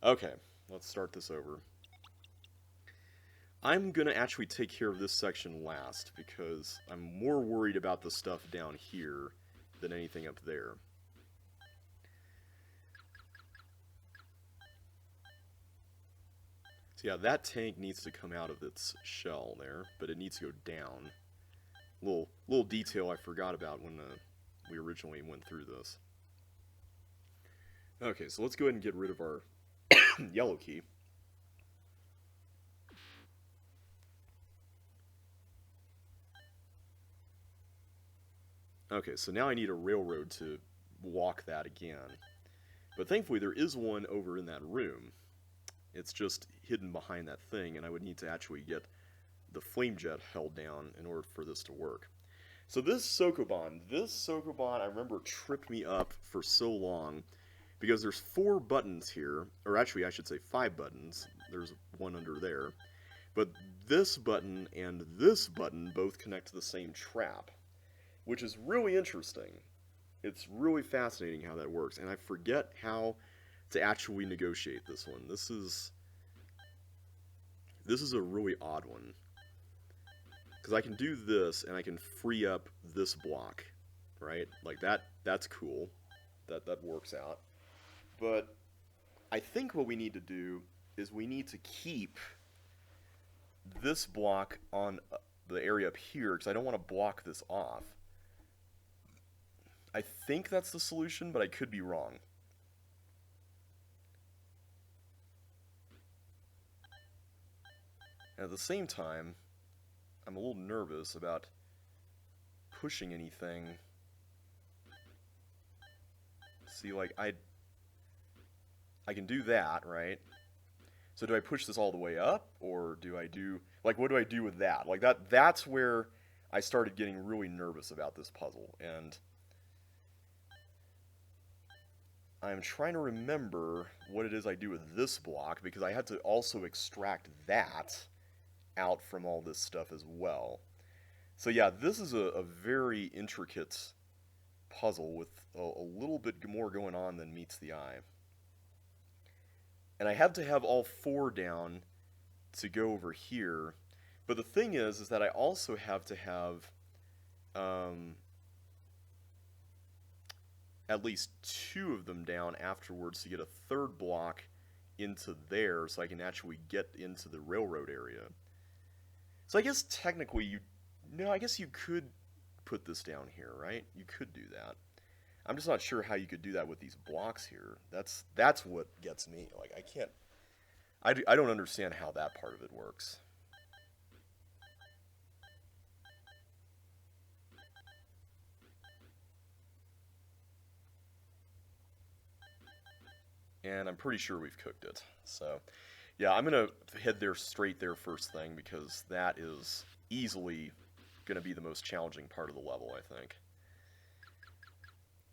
Okay, let's start this over. I'm going to actually take care of this section last because I'm more worried about the stuff down here than anything up there. So yeah, that tank needs to come out of its shell there, but it needs to go down. Little detail I forgot about when we originally went through this. Okay, so let's go ahead and get rid of our yellow key. Okay, so now I need a railroad to walk that again. But thankfully there is one over in that room. It's just hidden behind that thing, and I would need to actually get the flame jet held down in order for this to work. So this Sokoban I remember tripped me up for so long because there's 4 buttons here, or actually I should say 5 buttons. There's one under there. But this button and this button both connect to the same trap, which is really interesting. It's really fascinating how that works, and I forget how to actually negotiate this one. This is a really odd one. Because I can do this, and I can free up this block, right? Like that's cool. That works out. But I think what we need to do is we need to keep this block on the area up here, because I don't want to block this off. I think that's the solution, but I could be wrong. And at the same time, I'm a little nervous about pushing anything. See, like, I can do that, right? So do I push this all the way up, or do I do, like, what do I do with that? Like, that's where I started getting really nervous about this puzzle, and I'm trying to remember what it is I do with this block, because I had to also extract that out from all this stuff as well. So yeah, this is a very intricate puzzle with a little bit more going on than meets the eye. And I have to have all 4 down to go over here. But the thing is that I also have to have at least 2 of them down afterwards to get a 3rd block into there so I can actually get into the railroad area. So I guess technically I guess you could put this down here, right? You could do that. I'm just not sure how you could do that with these blocks here. That's what gets me. Like, I don't understand how that part of it works. And I'm pretty sure we've cooked it. So, yeah, I'm going to head there straight there first thing, because that is easily going to be the most challenging part of the level, I think.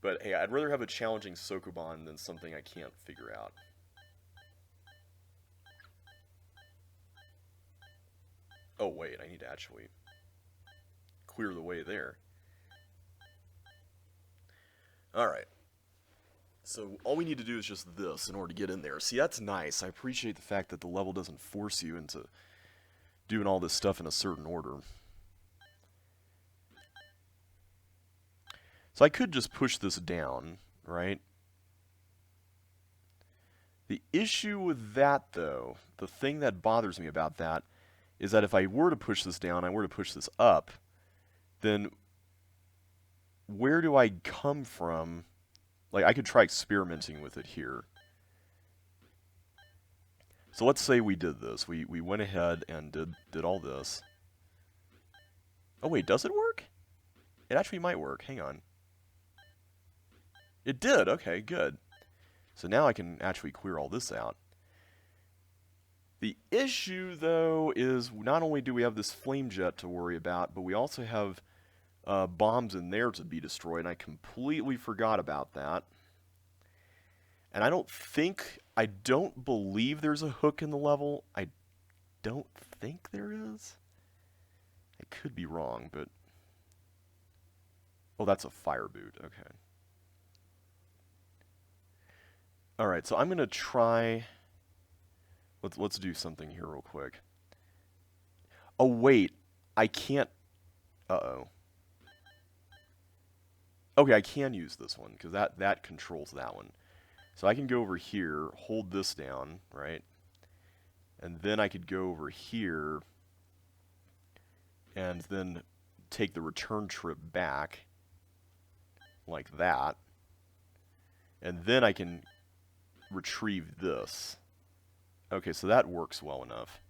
But hey, I'd rather have a challenging Sokoban than something I can't figure out. Oh wait, I need to actually clear the way there. Alright. So all we need to do is just this in order to get in there. See, that's nice. I appreciate the fact that the level doesn't force you into doing all this stuff in a certain order. So I could just push this down, right? The issue with that, though, the thing that bothers me about that, is that if I were to push this down, I were to push this up, then where do I come from? Like, I could try experimenting with it here. So let's say we did this. We went ahead and did all this. Oh wait, does it work? It actually might work. Hang on. It did. Okay, good. So now I can actually clear all this out. The issue, though, is not only do we have this flame jet to worry about, but we also have bombs in there to be destroyed, and I completely forgot about that. And I don't believe there's a hook in the level. I don't think there is. I could be wrong, but... Oh, that's a fire boot, okay. Alright, so I'm going to try... Let's do something here real quick. Oh, wait. I can't... Uh-oh. Okay, I can use this one, because that controls that one. So I can go over here, hold this down, right? And then I could go over here, and then take the return trip back, like that. And then I can retrieve this. Okay, so that works well enough.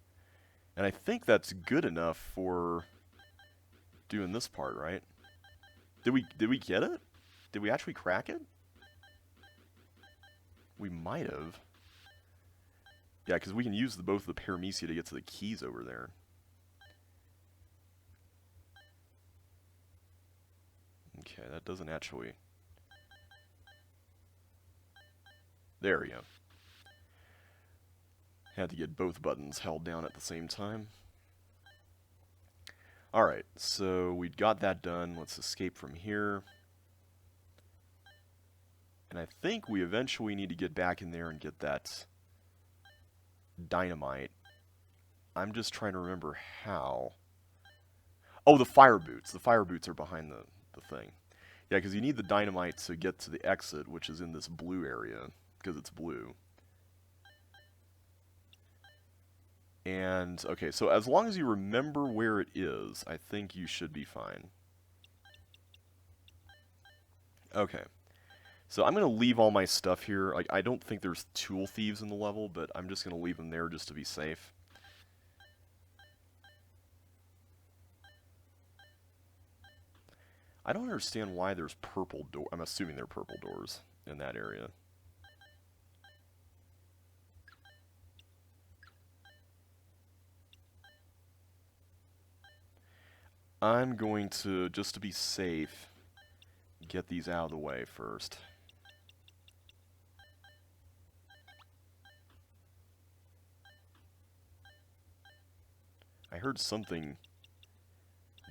And I think that's good enough for doing this part, right? Did we get it? Did we actually crack it? We might have. Yeah, because we can use both the paramecia to get to the keys over there. Okay, that doesn't actually... There we go. Had to get both buttons held down at the same time. Alright, so we got that done. Let's escape from here. And I think we eventually need to get back in there and get that dynamite. I'm just trying to remember how. Oh, the fire boots. The fire boots are behind the thing. Yeah, because you need the dynamite to get to the exit, which is in this blue area, because it's blue. And, okay, so as long as you remember where it is, I think you should be fine. Okay. So I'm going to leave all my stuff here. Like, I don't think there's tool thieves in the level, but I'm just going to leave them there just to be safe. I don't understand why there's purple doors. I'm assuming they're purple doors in that area. I'm going to, just to be safe, get these out of the way first. I heard something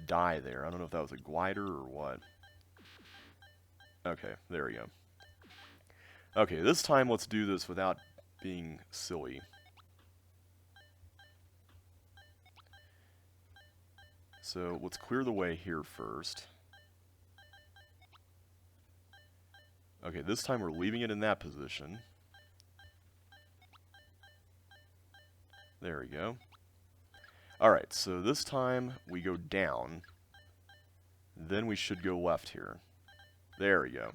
die there. I don't know if that was a glider or what. Okay, there we go. Okay, this time let's do this without being silly. So let's clear the way here first. Okay, this time we're leaving it in that position. There we go. Alright, so this time we go down. Then we should go left here. There we go.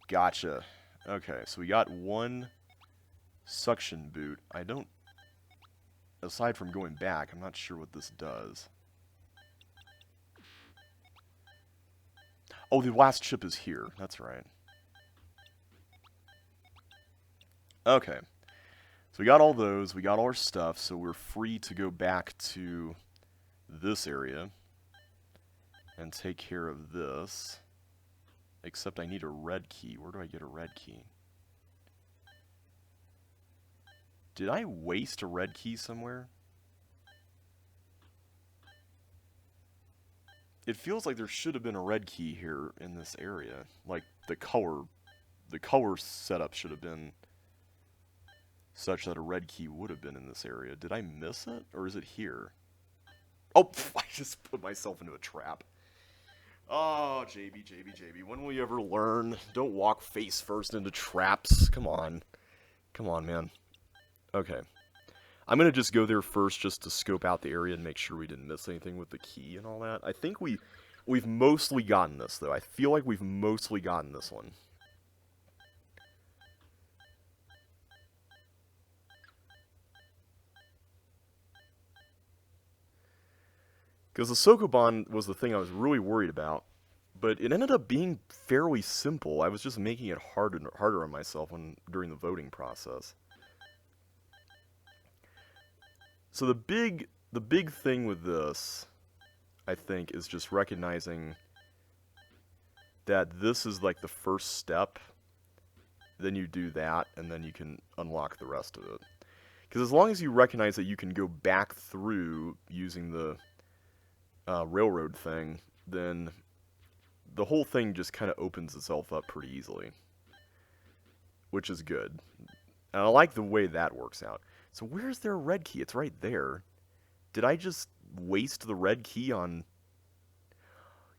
Gotcha. Okay, so we got one suction boot. I don't... Aside from going back, I'm not sure what this does. Oh, the last chip is here. That's right. Okay. So we got all those, we got all our stuff, so we're free to go back to this area and take care of this. Except I need a red key. Where do I get a red key? Did I waste a red key somewhere? It feels like there should have been a red key here in this area. Like, the color setup should have been such that a red key would have been in this area. Did I miss it? Or is it here? Oh, I just put myself into a trap. Oh, JB, when will you ever learn? Don't walk face first into traps. Come on. Come on, man. Okay. I'm going to just go there first just to scope out the area and make sure we didn't miss anything with the key and all that. I think we've mostly gotten this, though. I feel like we've mostly gotten this one. Because the Sokoban was the thing I was really worried about, but it ended up being fairly simple. I was just making it harder on myself during the voting process. So the big thing with this, I think, is just recognizing that this is like the first step. Then you do that, and then you can unlock the rest of it. Because as long as you recognize that you can go back through using the railroad thing, then the whole thing just kind of opens itself up pretty easily. Which is good. And I like the way that works out. So where's their red key? It's right there. Did I just waste the red key on...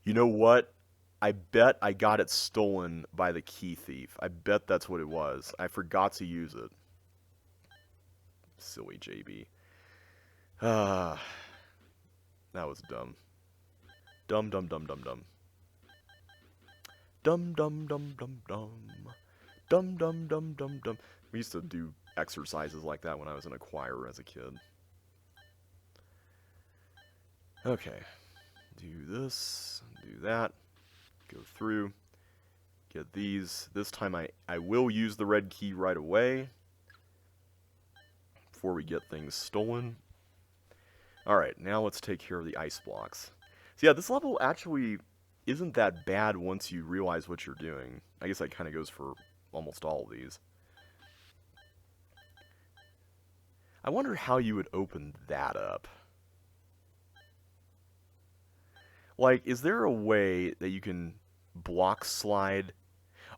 You know what? I bet I got it stolen by the key thief. I bet that's what it was. I forgot to use it. Silly JB. Ah, that was dumb. Dumb, dumb, dumb, dumb, dumb. Dumb, dumb, dumb, dumb, dumb. Dumb, dumb, dumb, dumb, dumb. We used to do exercises like that when I was in a choir as a kid. Okay. Do this, do that. Go through. Get these. This time I will use the red key right away. Before we get things stolen. Alright, now let's take care of the ice blocks. So yeah, this level actually isn't that bad once you realize what you're doing. I guess that kind of goes for almost all of these. I wonder how you would open that up. Like, is there a way that you can block slide?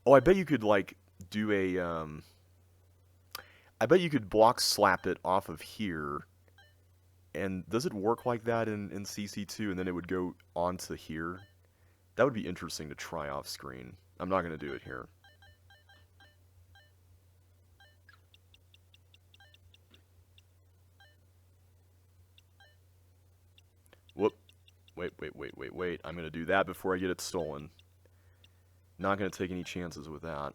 Oh, I bet you could, like, do a, I bet you could block slap it off of here. And does it work like that in CC2, and then it would go onto here? That would be interesting to try off screen. I'm not going to do it here. Whoop. Wait. I'm going to do that before I get it stolen. Not going to take any chances with that.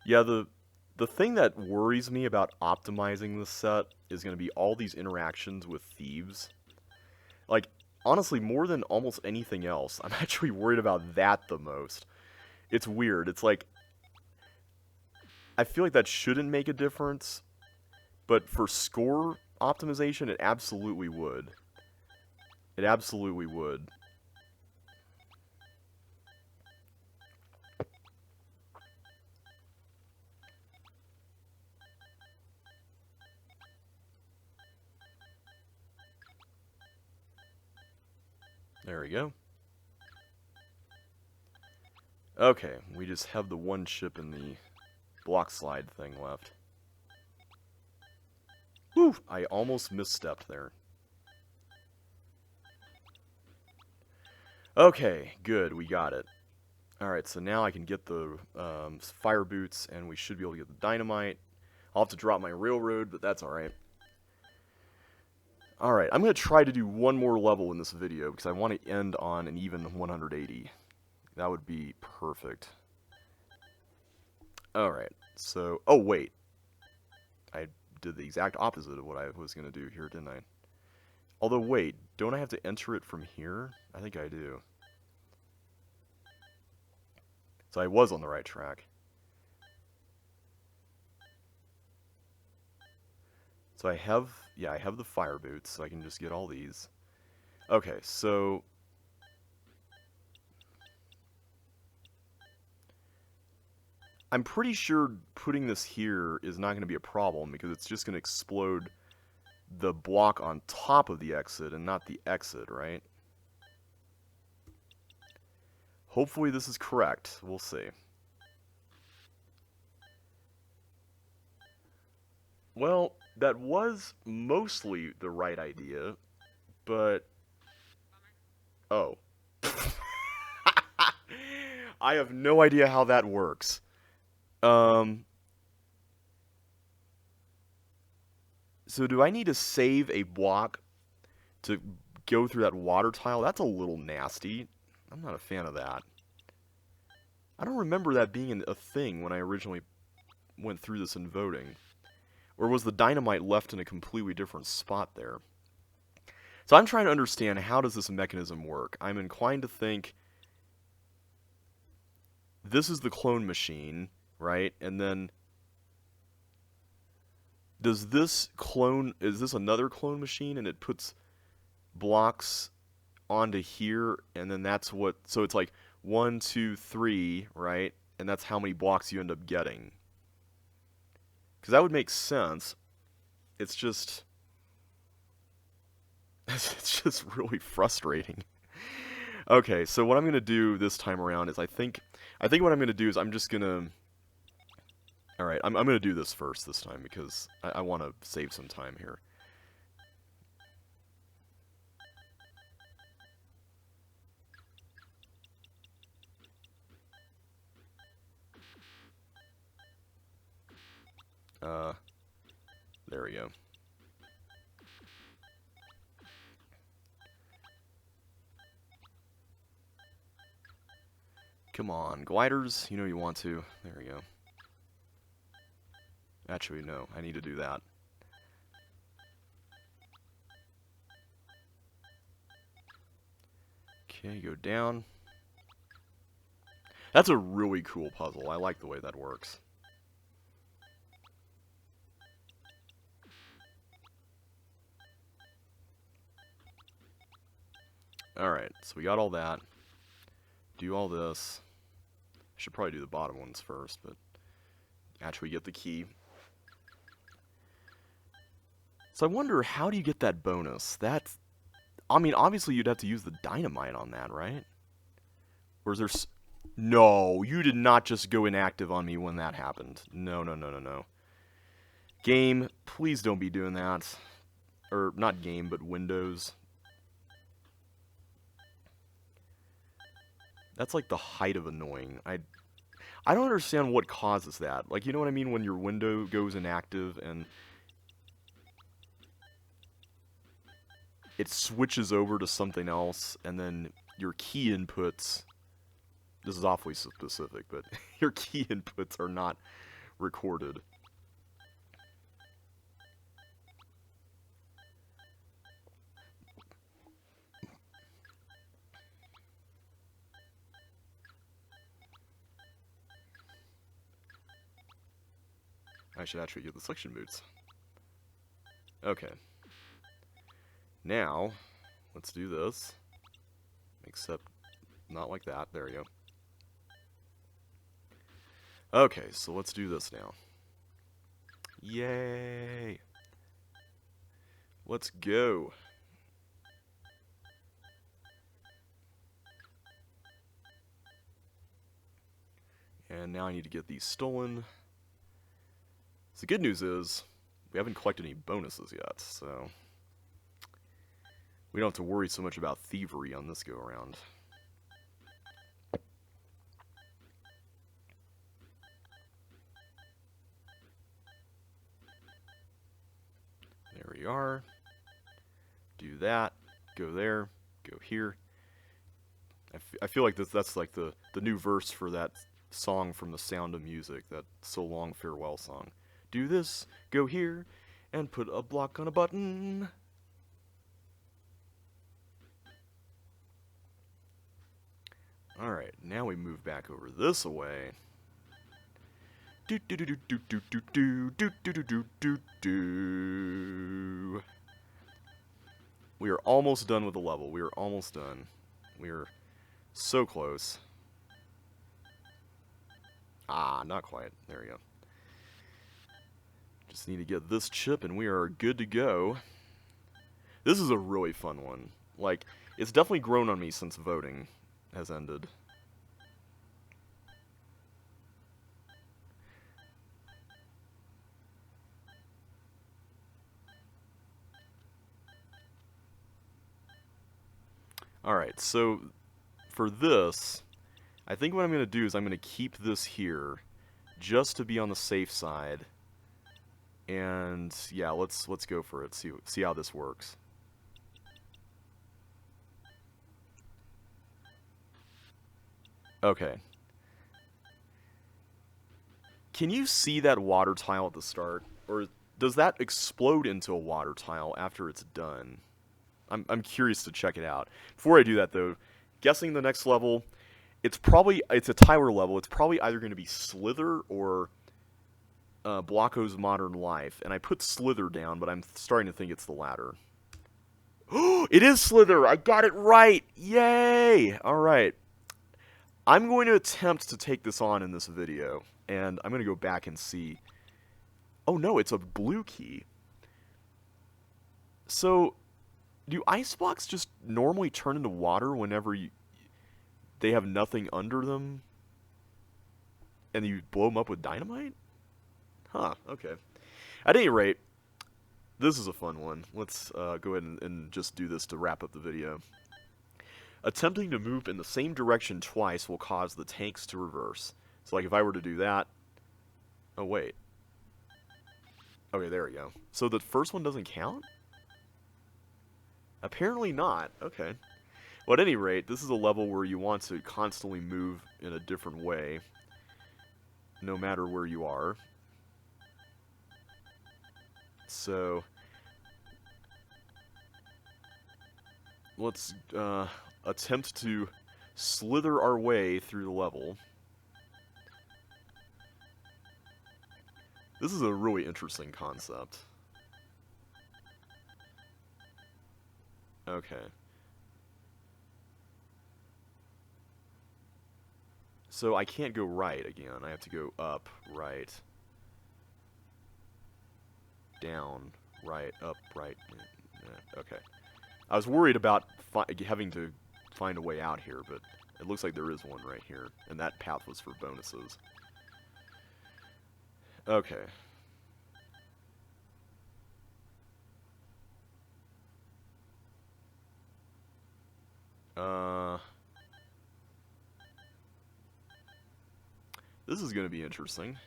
Yeah, the thing that worries me about optimizing this set is going to be all these interactions with thieves. Like, honestly, more than almost anything else, I'm actually worried about that the most. It's weird. It's like, I feel like that shouldn't make a difference, but for score optimization, it absolutely would. It absolutely would. There we go. Okay, we just have the one chip in the block slide thing left. Whew, I almost misstepped there. Okay, good, we got it. Alright, so now I can get the fire boots, and we should be able to get the dynamite. I'll have to drop my railroad, but that's alright. Alright, I'm going to try to do one more level in this video, because I want to end on an even 180. That would be perfect. Alright, so... Oh, wait. I did the exact opposite of what I was going to do here, didn't I? Although, wait, don't I have to enter it from here? I think I do. So I was on the right track. So I have, yeah, I have the fire boots, so I can just get all these. Okay, so... I'm pretty sure putting this here is not going to be a problem, because it's just going to explode the block on top of the exit and not the exit, right? Hopefully this is correct. We'll see. Well, that was mostly the right idea, but... Oh. I have no idea how that works. So do I need to save a block to go through that water tile? That's a little nasty. I'm not a fan of that. I don't remember that being a thing when I originally went through this in voting. Or was the dynamite left in a completely different spot there? So I'm trying to understand, how does this mechanism work? I'm inclined to think this is the clone machine, right? And then Does this clone, is this another clone machine and it puts blocks onto here and then that's what, so it's like 1, 2, 3, right? And that's how many blocks you end up getting. Because that would make sense. It's just, it's just really frustrating. Okay, so what I'm gonna do this time around is I think what I'm gonna do is I'm just gonna, all right, I'm gonna do this first this time because I want to save some time here. There we go. Come on, gliders, you know you want to. There we go. Actually, no, I need to do that. Okay, go down. That's a really cool puzzle. I like the way that works. Alright, so we got all that. Do all this. I should probably do the bottom ones first, but actually get the key. So I wonder, how do you get that bonus? That's, I mean, obviously you'd have to use the dynamite on that, right? Or is there... No, you did not just go inactive on me when that happened. No, no, no, no, no. Game, please don't be doing that. Or, not game, but Windows. That's like the height of annoying. I don't understand what causes that. Like, you know what I mean? When your window goes inactive and it switches over to something else, and then your key inputs... This is awfully specific, but your key inputs are not recorded. I should actually get the suction boots. Okay. Now, let's do this. Except, not like that. There we go. Okay, so let's do this now. Yay! Let's go. And now I need to get these stolen. So the good news is, we haven't collected any bonuses yet, so we don't have to worry so much about thievery on this go-around. There we are. Do that. Go there. Go here. I feel like that's like the new verse for that song from The Sound of Music, that So Long Farewell song. Do this, go here, and put a block on a button. Alright, now we move back over this way. Do do do do do do do do do do do do do do. We are almost done with the level. We are almost done. We are so close. Ah, not quite. There we go. Just need to get this chip and we are good to go. This is a really fun one. Like, it's definitely grown on me since voting has ended. Alright, so for this, I think what I'm going to do is I'm going to keep this here just to be on the safe side. And yeah, let's go for it. See how this works. Okay. Can you see that water tile at the start? Or does that explode into a water tile after it's done? I'm curious to check it out. Before I do that, though, guessing the next level, it's a Tyler level. It's probably either going to be Slither or Blocko's Modern Life, and I put Slither down, but I'm starting to think it's the latter. Oh, it is Slither! I got it right! Yay! Alright. I'm going to attempt to take this on in this video, and I'm going to go back and see. Oh no, it's a blue key. So, do ice blocks just normally turn into water whenever they have nothing under them? And you blow them up with dynamite? Huh, okay. At any rate, this is a fun one. Let's go ahead and just do this to wrap up the video. Attempting to move in the same direction twice will cause the tanks to reverse. So like if I were to do that... Oh, wait. Okay, there we go. So the first one doesn't count? Apparently not. Okay. Well, at any rate, this is a level where you want to constantly move in a different way, no matter where you are. So, let's attempt to slither our way through the level. This is a really interesting concept. Okay. So I can't go right again. I have to go up, right, down, right, up, right. Okay. I was worried about having to find a way out here, but it looks like there is one right here, and that path was for bonuses. Okay. This is going to be interesting.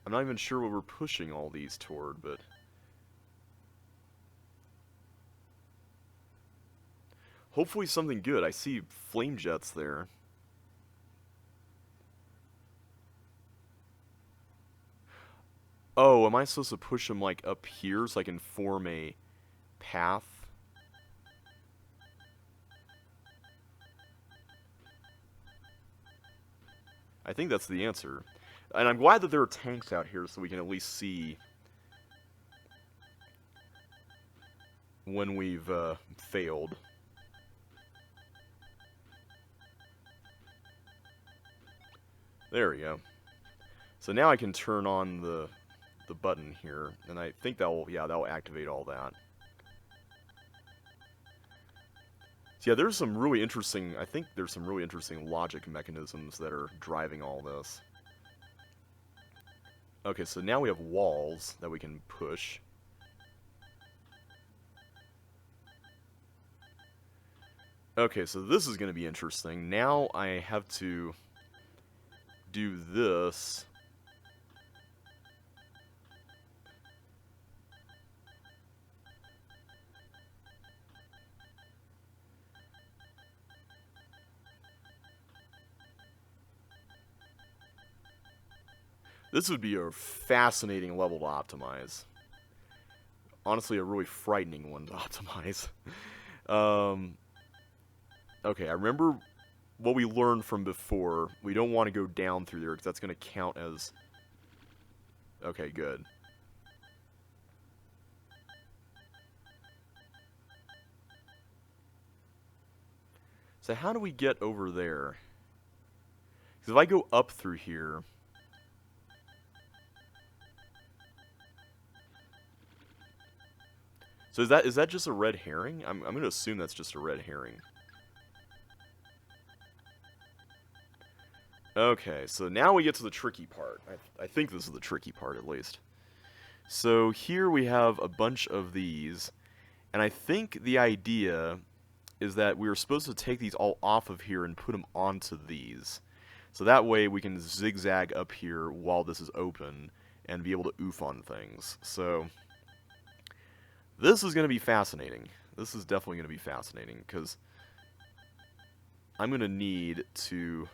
I'm not even sure what we're pushing all these toward, but... hopefully something good. I see flame jets there. Oh, am I supposed to push them, like, up here so I can form a path? I think that's the answer. And I'm glad that there are tanks out here so we can at least see when we've failed. There we go. So now I can turn on the button here, and I think that will, yeah, that will activate all that. So yeah, there's some really interesting, I think there's some really interesting logic mechanisms that are driving all this. Okay, so now we have walls that we can push. Okay, so this is going to be interesting. Now I have to do this. This would be a fascinating level to optimize. Honestly, a really frightening one to optimize. Okay, I remember what we learned from before. We don't want to go down through there because that's going to count as... Okay, good. So how do we get over there? Because if I go up through here... So is that just a red herring? I'm going to assume that's just a red herring. Okay, so now we get to the tricky part. I think this is the tricky part, at least. So here we have a bunch of these, and I think the idea is that we were supposed to take these all off of here and put them onto these. So that way we can zigzag up here while this is open and be able to oof on things. So this is going to be fascinating. This is definitely going to be fascinating, because I'm going to need to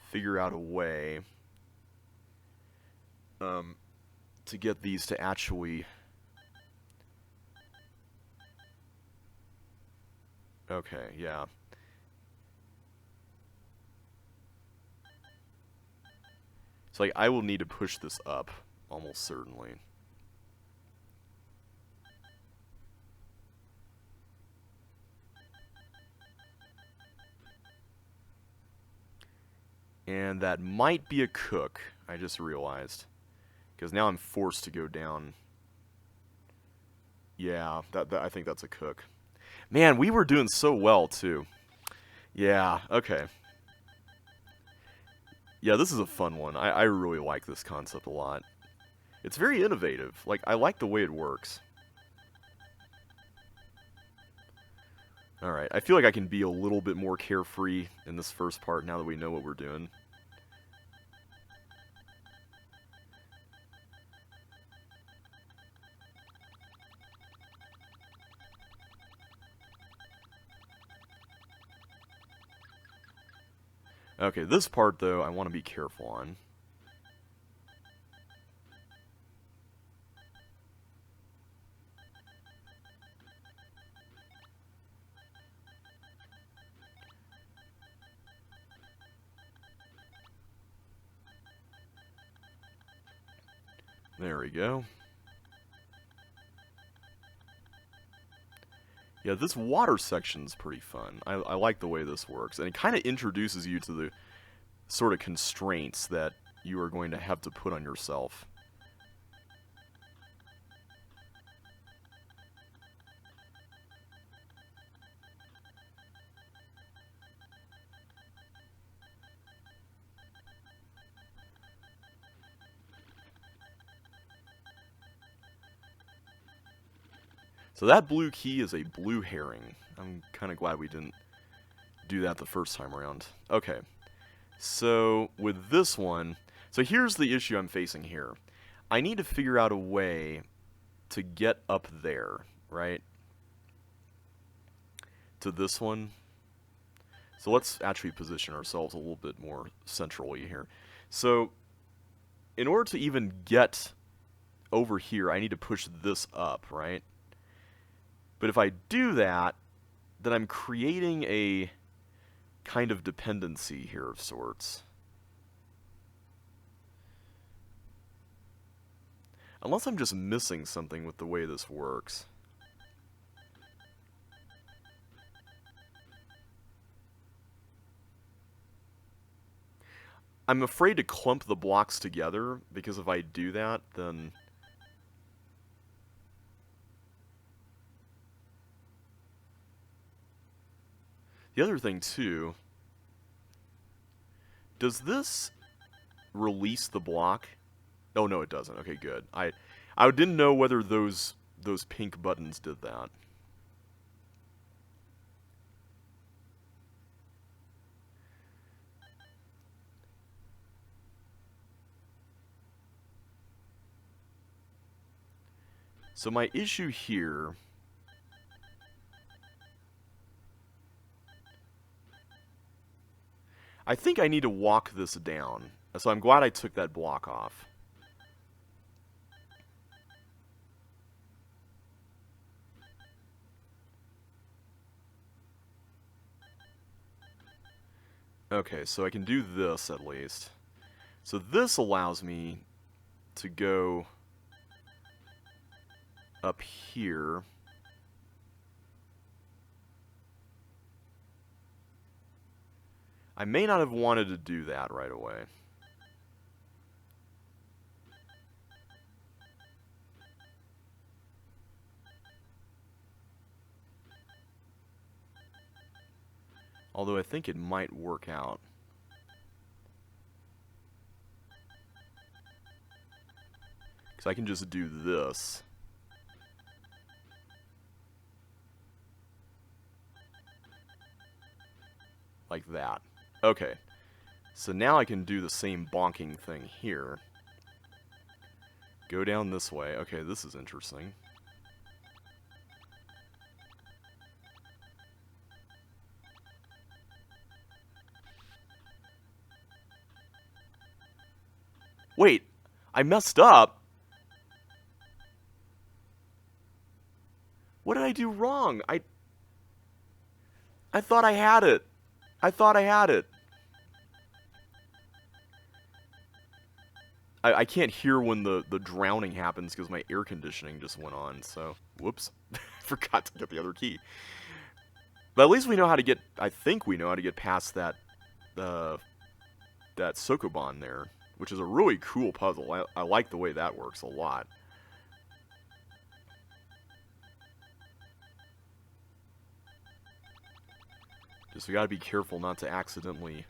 figure out a way to get these to actually... Okay, yeah. So like, I will need to push this up, almost certainly. And that might be a cook, I just realized. Because now I'm forced to go down. Yeah, that I think that's a cook. Man, we were doing so well, too. Yeah, okay. Yeah, this is a fun one. I really like this concept a lot. It's very innovative. Like, I like the way it works. Alright, I feel like I can be a little bit more carefree in this first part now that we know what we're doing. Okay, this part, though, I want to be careful on. There we go. Yeah, this water section's pretty fun. I like the way this works. And it kind of introduces you to the sort of constraints that you are going to have to put on yourself. So that blue key is a blue herring. I'm kind of glad we didn't do that the first time around. Okay, so with this one, so here's the issue I'm facing here. I need to figure out a way to get up there, right? To this one. So let's actually position ourselves a little bit more centrally here. So in order to even get over here, I need to push this up, right? But if I do that, then I'm creating a kind of dependency here of sorts. Unless I'm just missing something with the way this works. I'm afraid to clump the blocks together, because if I do that, then... The other thing, too... Does this release the block? Oh, no, it doesn't. Okay, good. I didn't know whether those pink buttons did that. So my issue here... I think I need to walk this down. So I'm glad I took that block off. Okay, so I can do this at least. So this allows me to go up here. I may not have wanted to do that right away. Although I think it might work out. Because I can just do this. Like that. Okay. So now I can do the same bonking thing here. Go down this way. Okay, this is interesting. Wait, I messed up. What did I do wrong? I thought I had it. I thought I had it. I can't hear when the drowning happens because my air conditioning just went on, so... Whoops. Forgot to get the other key. But at least we know how to get... I think we know how to get past that... that Sokoban there, which is a really cool puzzle. I like the way that works a lot. Just we gotta be careful not to accidentally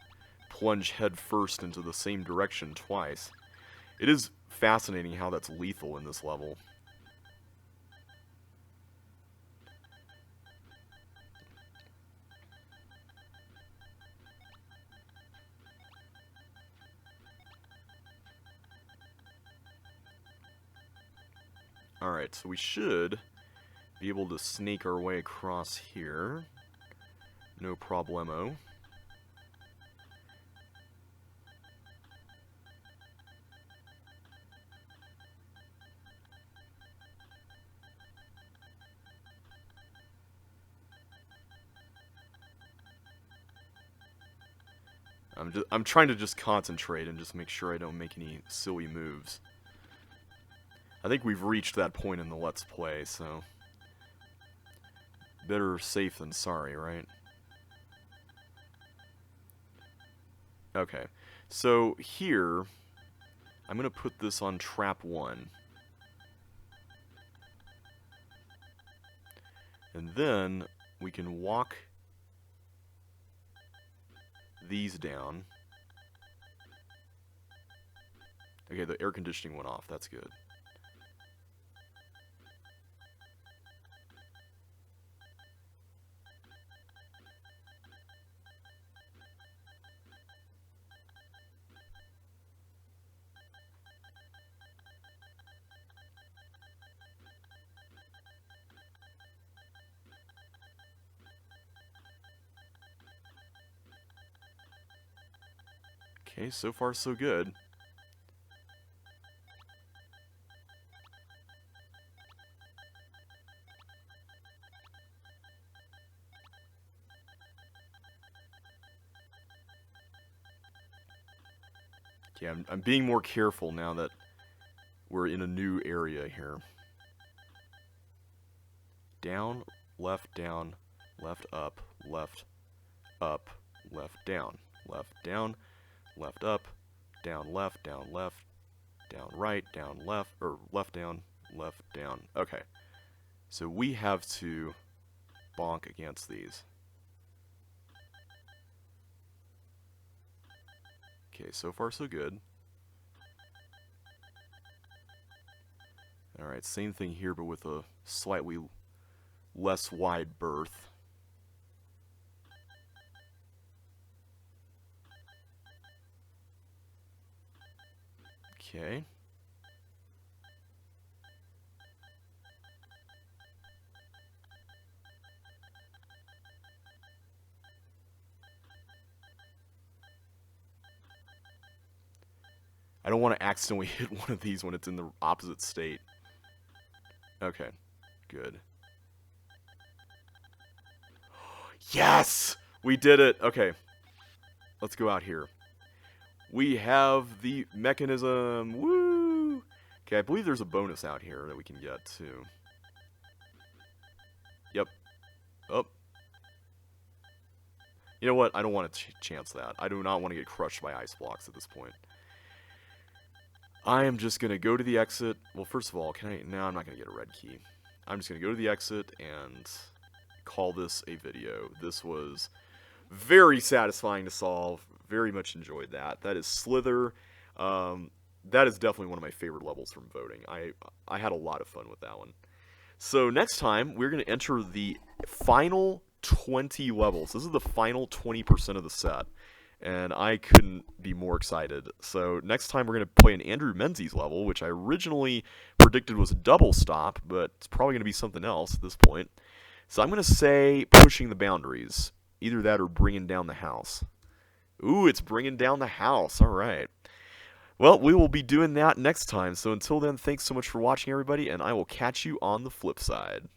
plunge head first into the same direction twice. It is fascinating how that's lethal in this level. Alright, so we should be able to snake our way across here. No problemo. I'm trying to just concentrate and just make sure I don't make any silly moves. I think we've reached that point in the Let's Play, so... Better safe than sorry, right? Okay, so here, I'm going to put this on trap 1. And then, we can walk these down. Okay, the air conditioning went off, that's good. Okay, so far so good. Okay, I'm being more careful now that we're in a new area here. Down, left, up, left, down, left, up, down, right, down, left, or left, down. Okay. So we have to bonk against these. Okay, so far so good. Alright, same thing here, but with a slightly less wide berth. Okay. I don't want to accidentally hit one of these when it's in the opposite state. Okay, good. Yes! We did it! Okay. Let's go out here. We have the mechanism! Woo! Okay, I believe there's a bonus out here that we can get, too. Yep. Oh. You know what? I don't want to chance that. I do not want to get crushed by ice blocks at this point. I am just going to go to the exit. Well, first of all, no, I'm not going to get a red key. I'm just going to go to the exit and call this a video. This was very satisfying to solve. Very much enjoyed that. That is Slither. That is definitely one of my favorite levels from voting. I had a lot of fun with that one. So next time, we're going to enter the final 20 levels. This is the final 20% of the set. And I couldn't be more excited. So next time we're going to play an Andrew Menzies level, which I originally predicted was a double stop, but it's probably going to be something else at this point. So I'm going to say pushing the boundaries. Either that or bringing down the house. Ooh, it's bringing down the house. All right. Well, we will be doing that next time. So until then, thanks so much for watching, everybody, and I will catch you on the flip side.